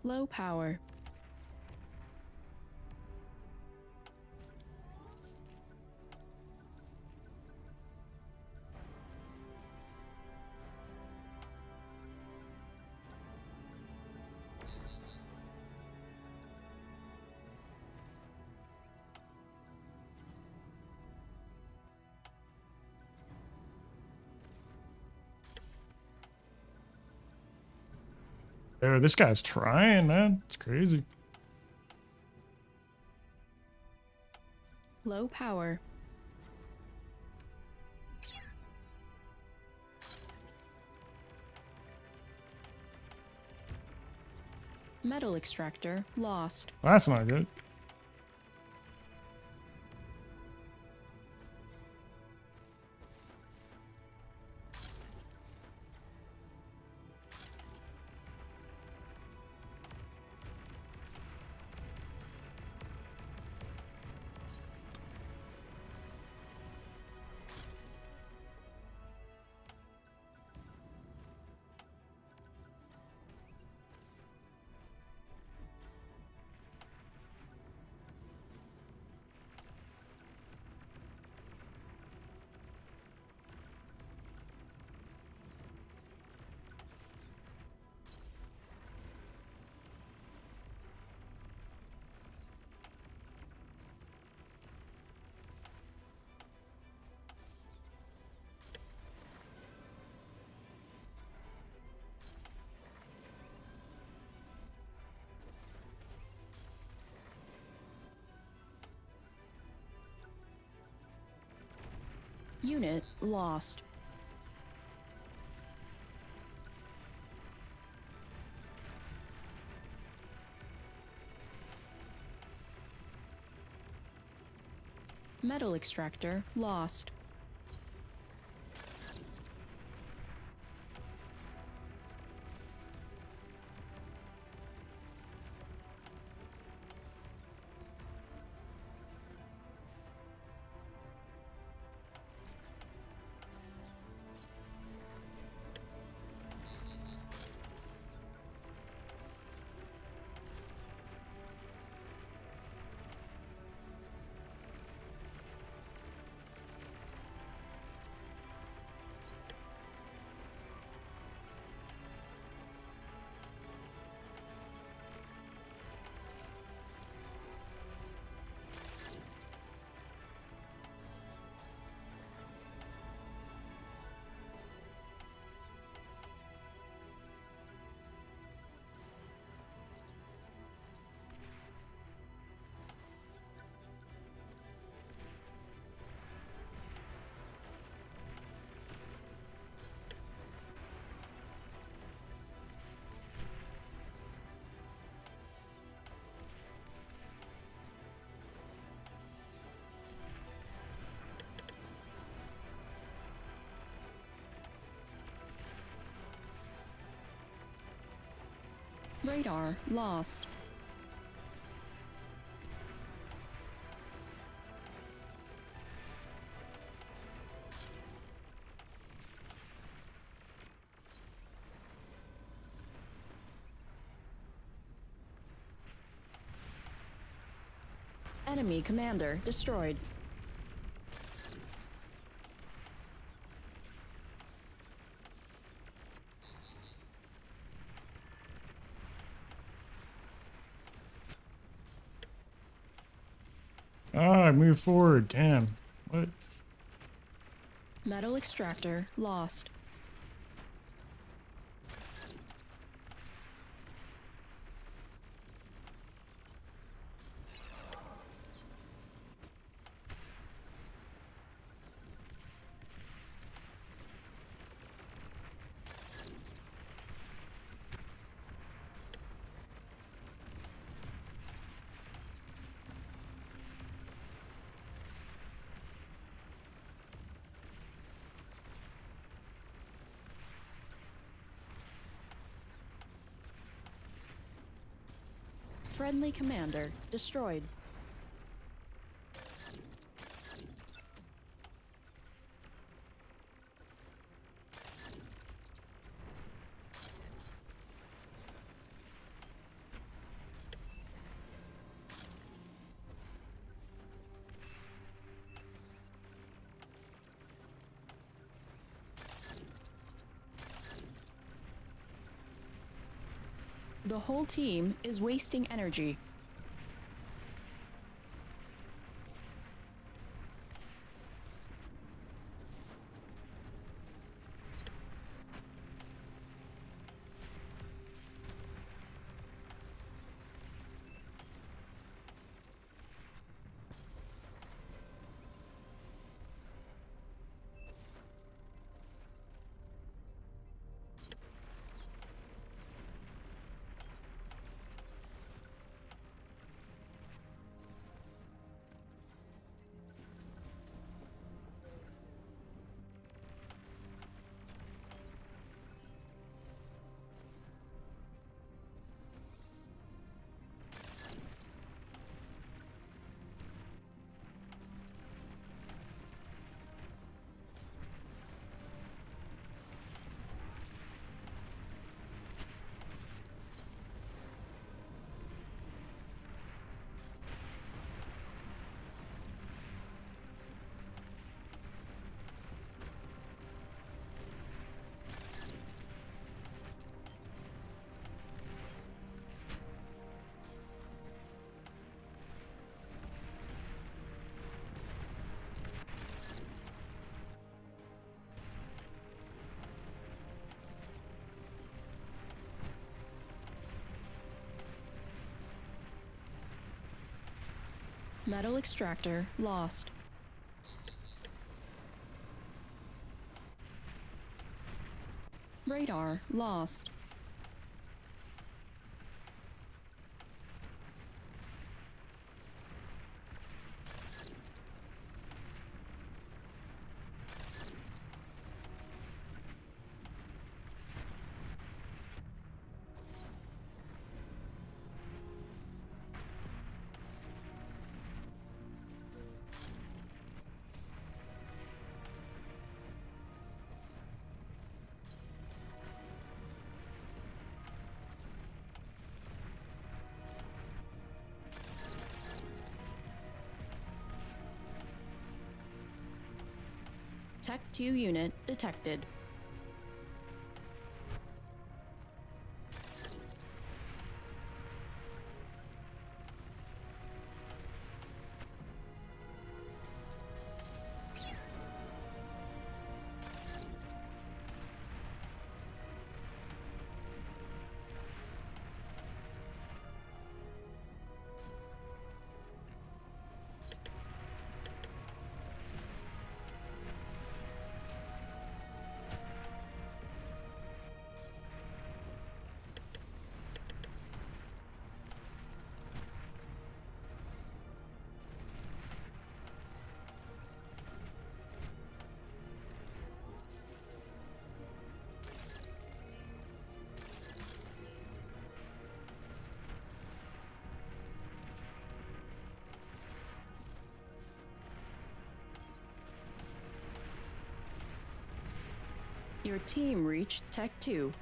Speaker 2: Low power.
Speaker 1: Dude, this guy's trying, man. It's crazy.
Speaker 2: Low power. Metal extractor lost.
Speaker 1: That's not good.
Speaker 2: Unit lost. Metal extractor lost. Radar lost. Enemy commander destroyed.
Speaker 1: Ah, I moved forward. Damn. What?
Speaker 2: Metal extractor lost. Friendly commander destroyed. The whole team is wasting energy. Metal extractor lost. Radar lost. Tech 2 unit detected. Your team reached Tech 2.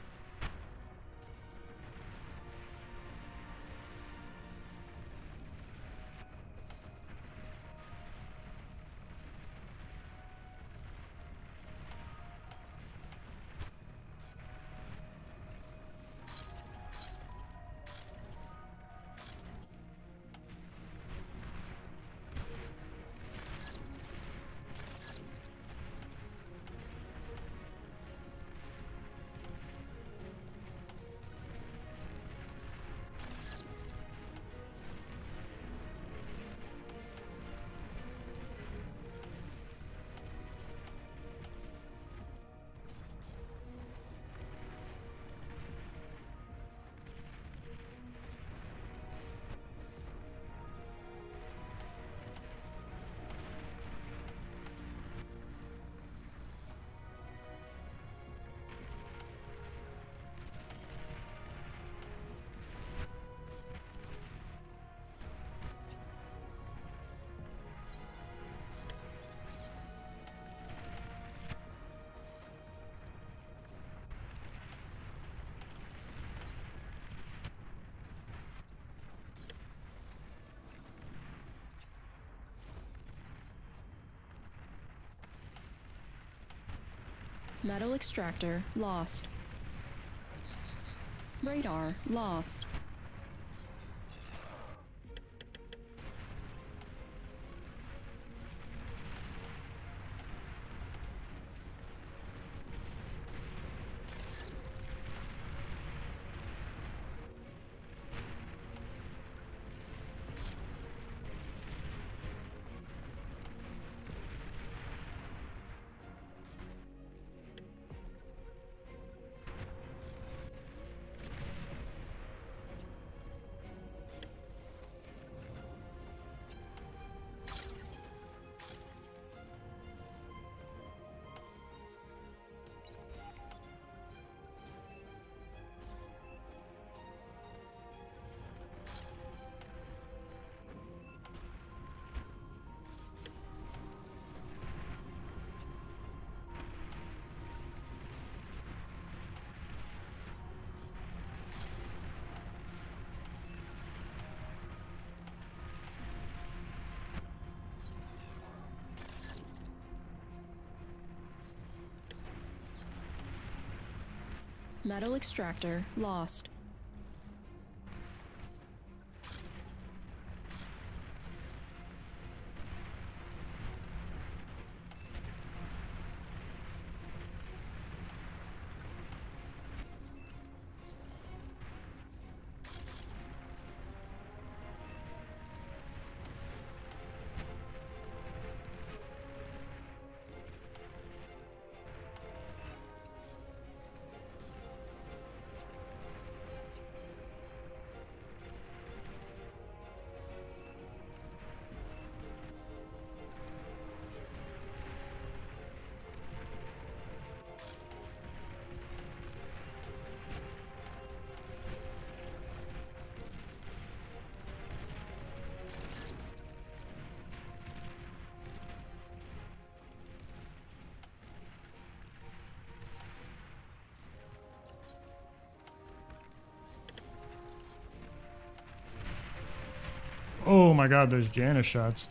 Speaker 2: Metal extractor lost. Radar lost. Metal extractor lost.
Speaker 1: Oh my god, those Janus shots.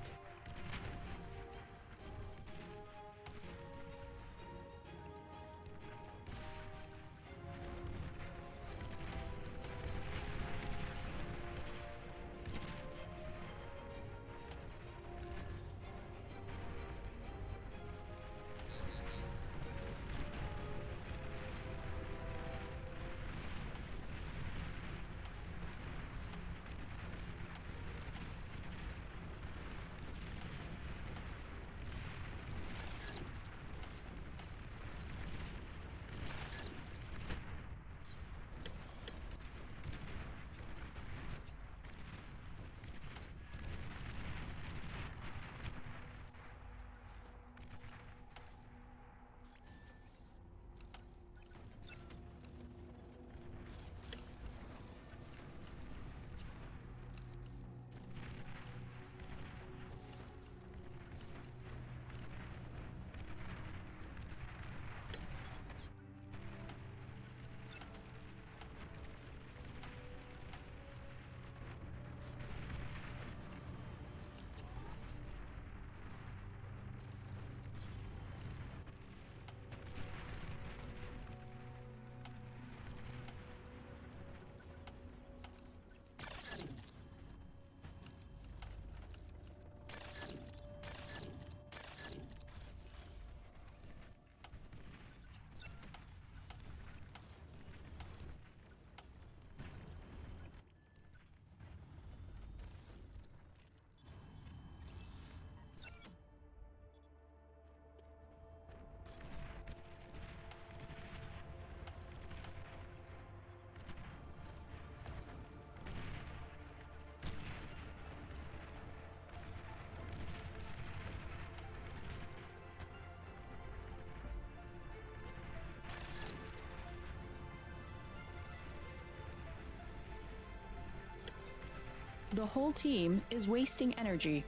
Speaker 2: The whole team is wasting energy.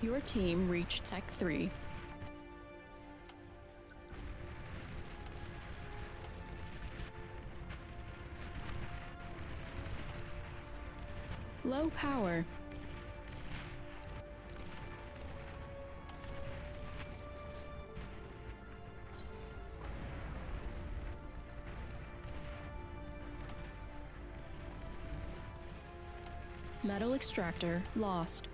Speaker 2: Your team reached Tech 3. Low power. Metal extractor lost.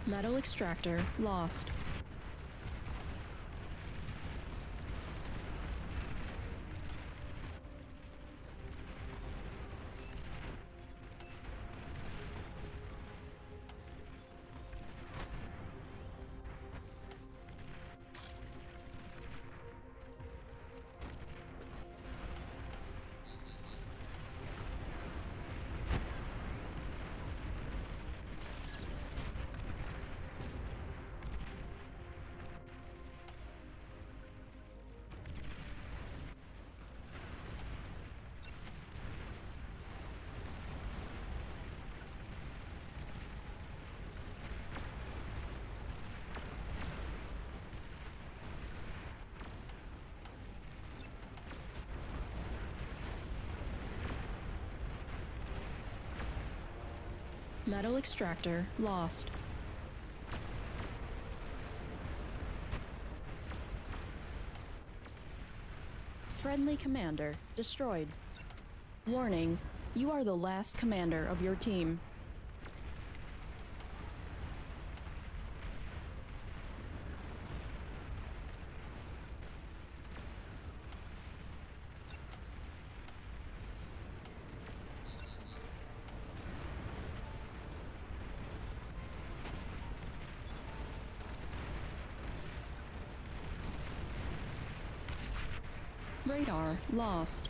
Speaker 2: Metal extractor lost. Metal extractor lost. Friendly commander destroyed. Warning, you are the last commander of your team. Radar lost.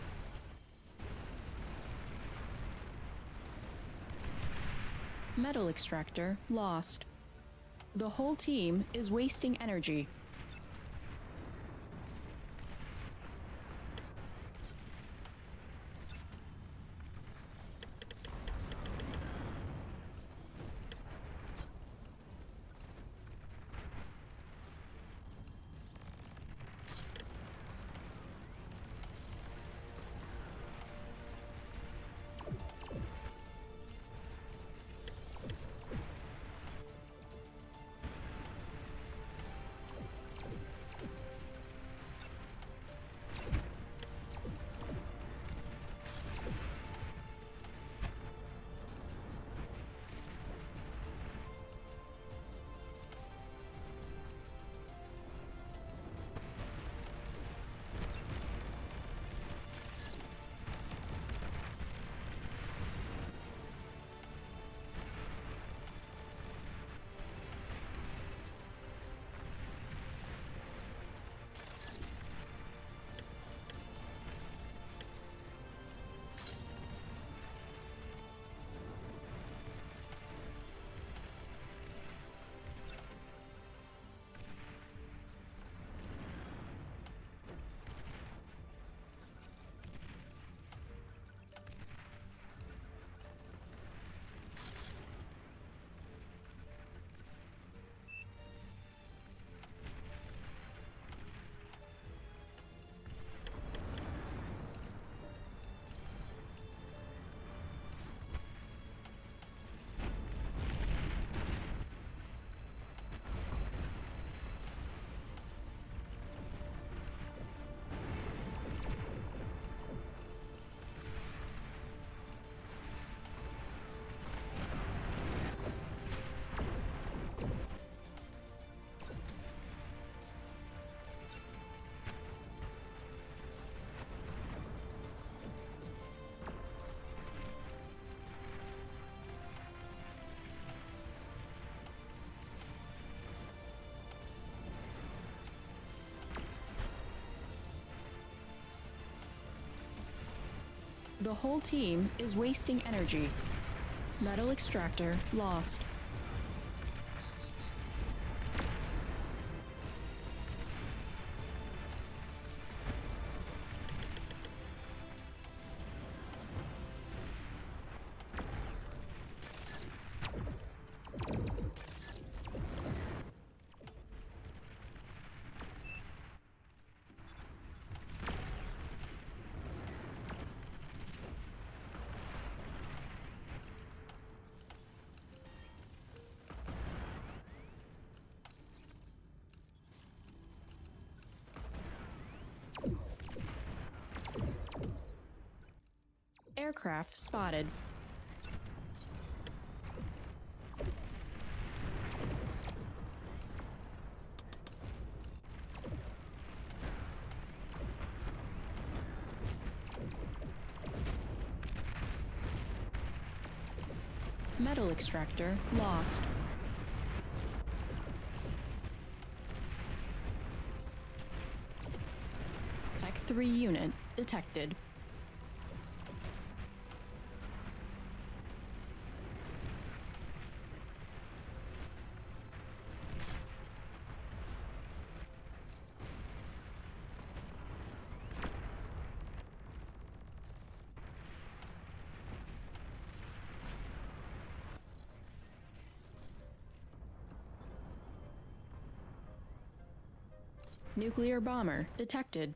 Speaker 2: Metal extractor lost. The whole team is wasting energy. The whole team is wasting energy. Metal extractor lost. Aircraft spotted. Metal extractor lost. Tech 3 unit detected. Nuclear bomber detected.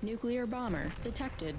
Speaker 2: Nuclear bomber detected.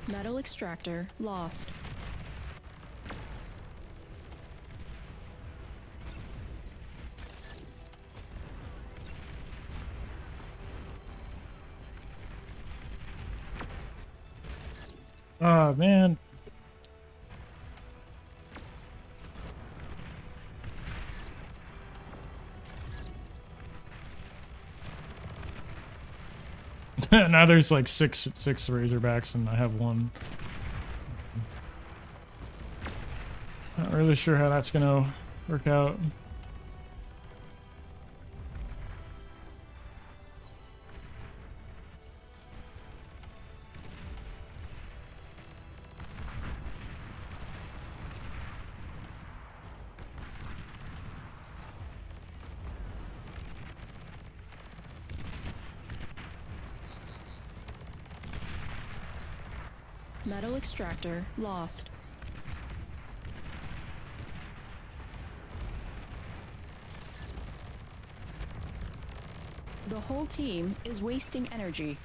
Speaker 2: Metal extractor lost.
Speaker 1: Oh, man. Now there's like six Razorbacks and I have one. Not really sure how that's gonna work out.
Speaker 2: Metal extractor lost. The whole team is wasting energy.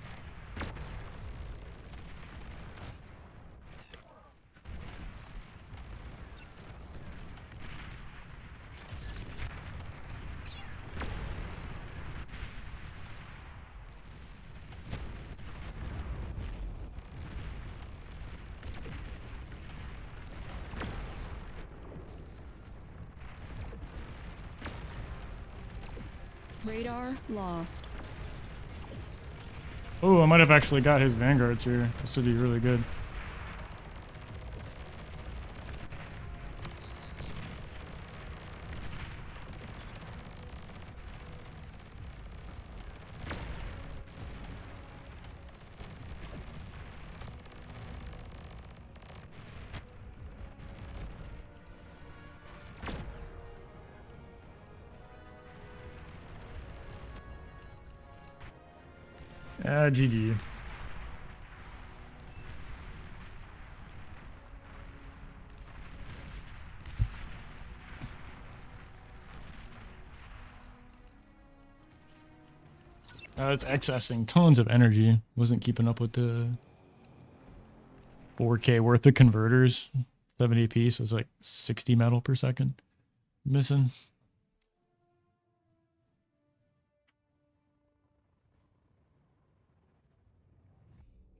Speaker 2: Radar lost.
Speaker 1: Oh, I might have actually got his vanguards here. This would be really good. GG. It's accessing tons of energy. Wasn't keeping up with the 4K worth of converters. 70 piece was like 60 metal per second. Missing.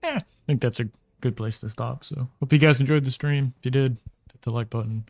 Speaker 1: I think that's a good place to stop. So hope you guys enjoyed the stream. If you did, hit the like button.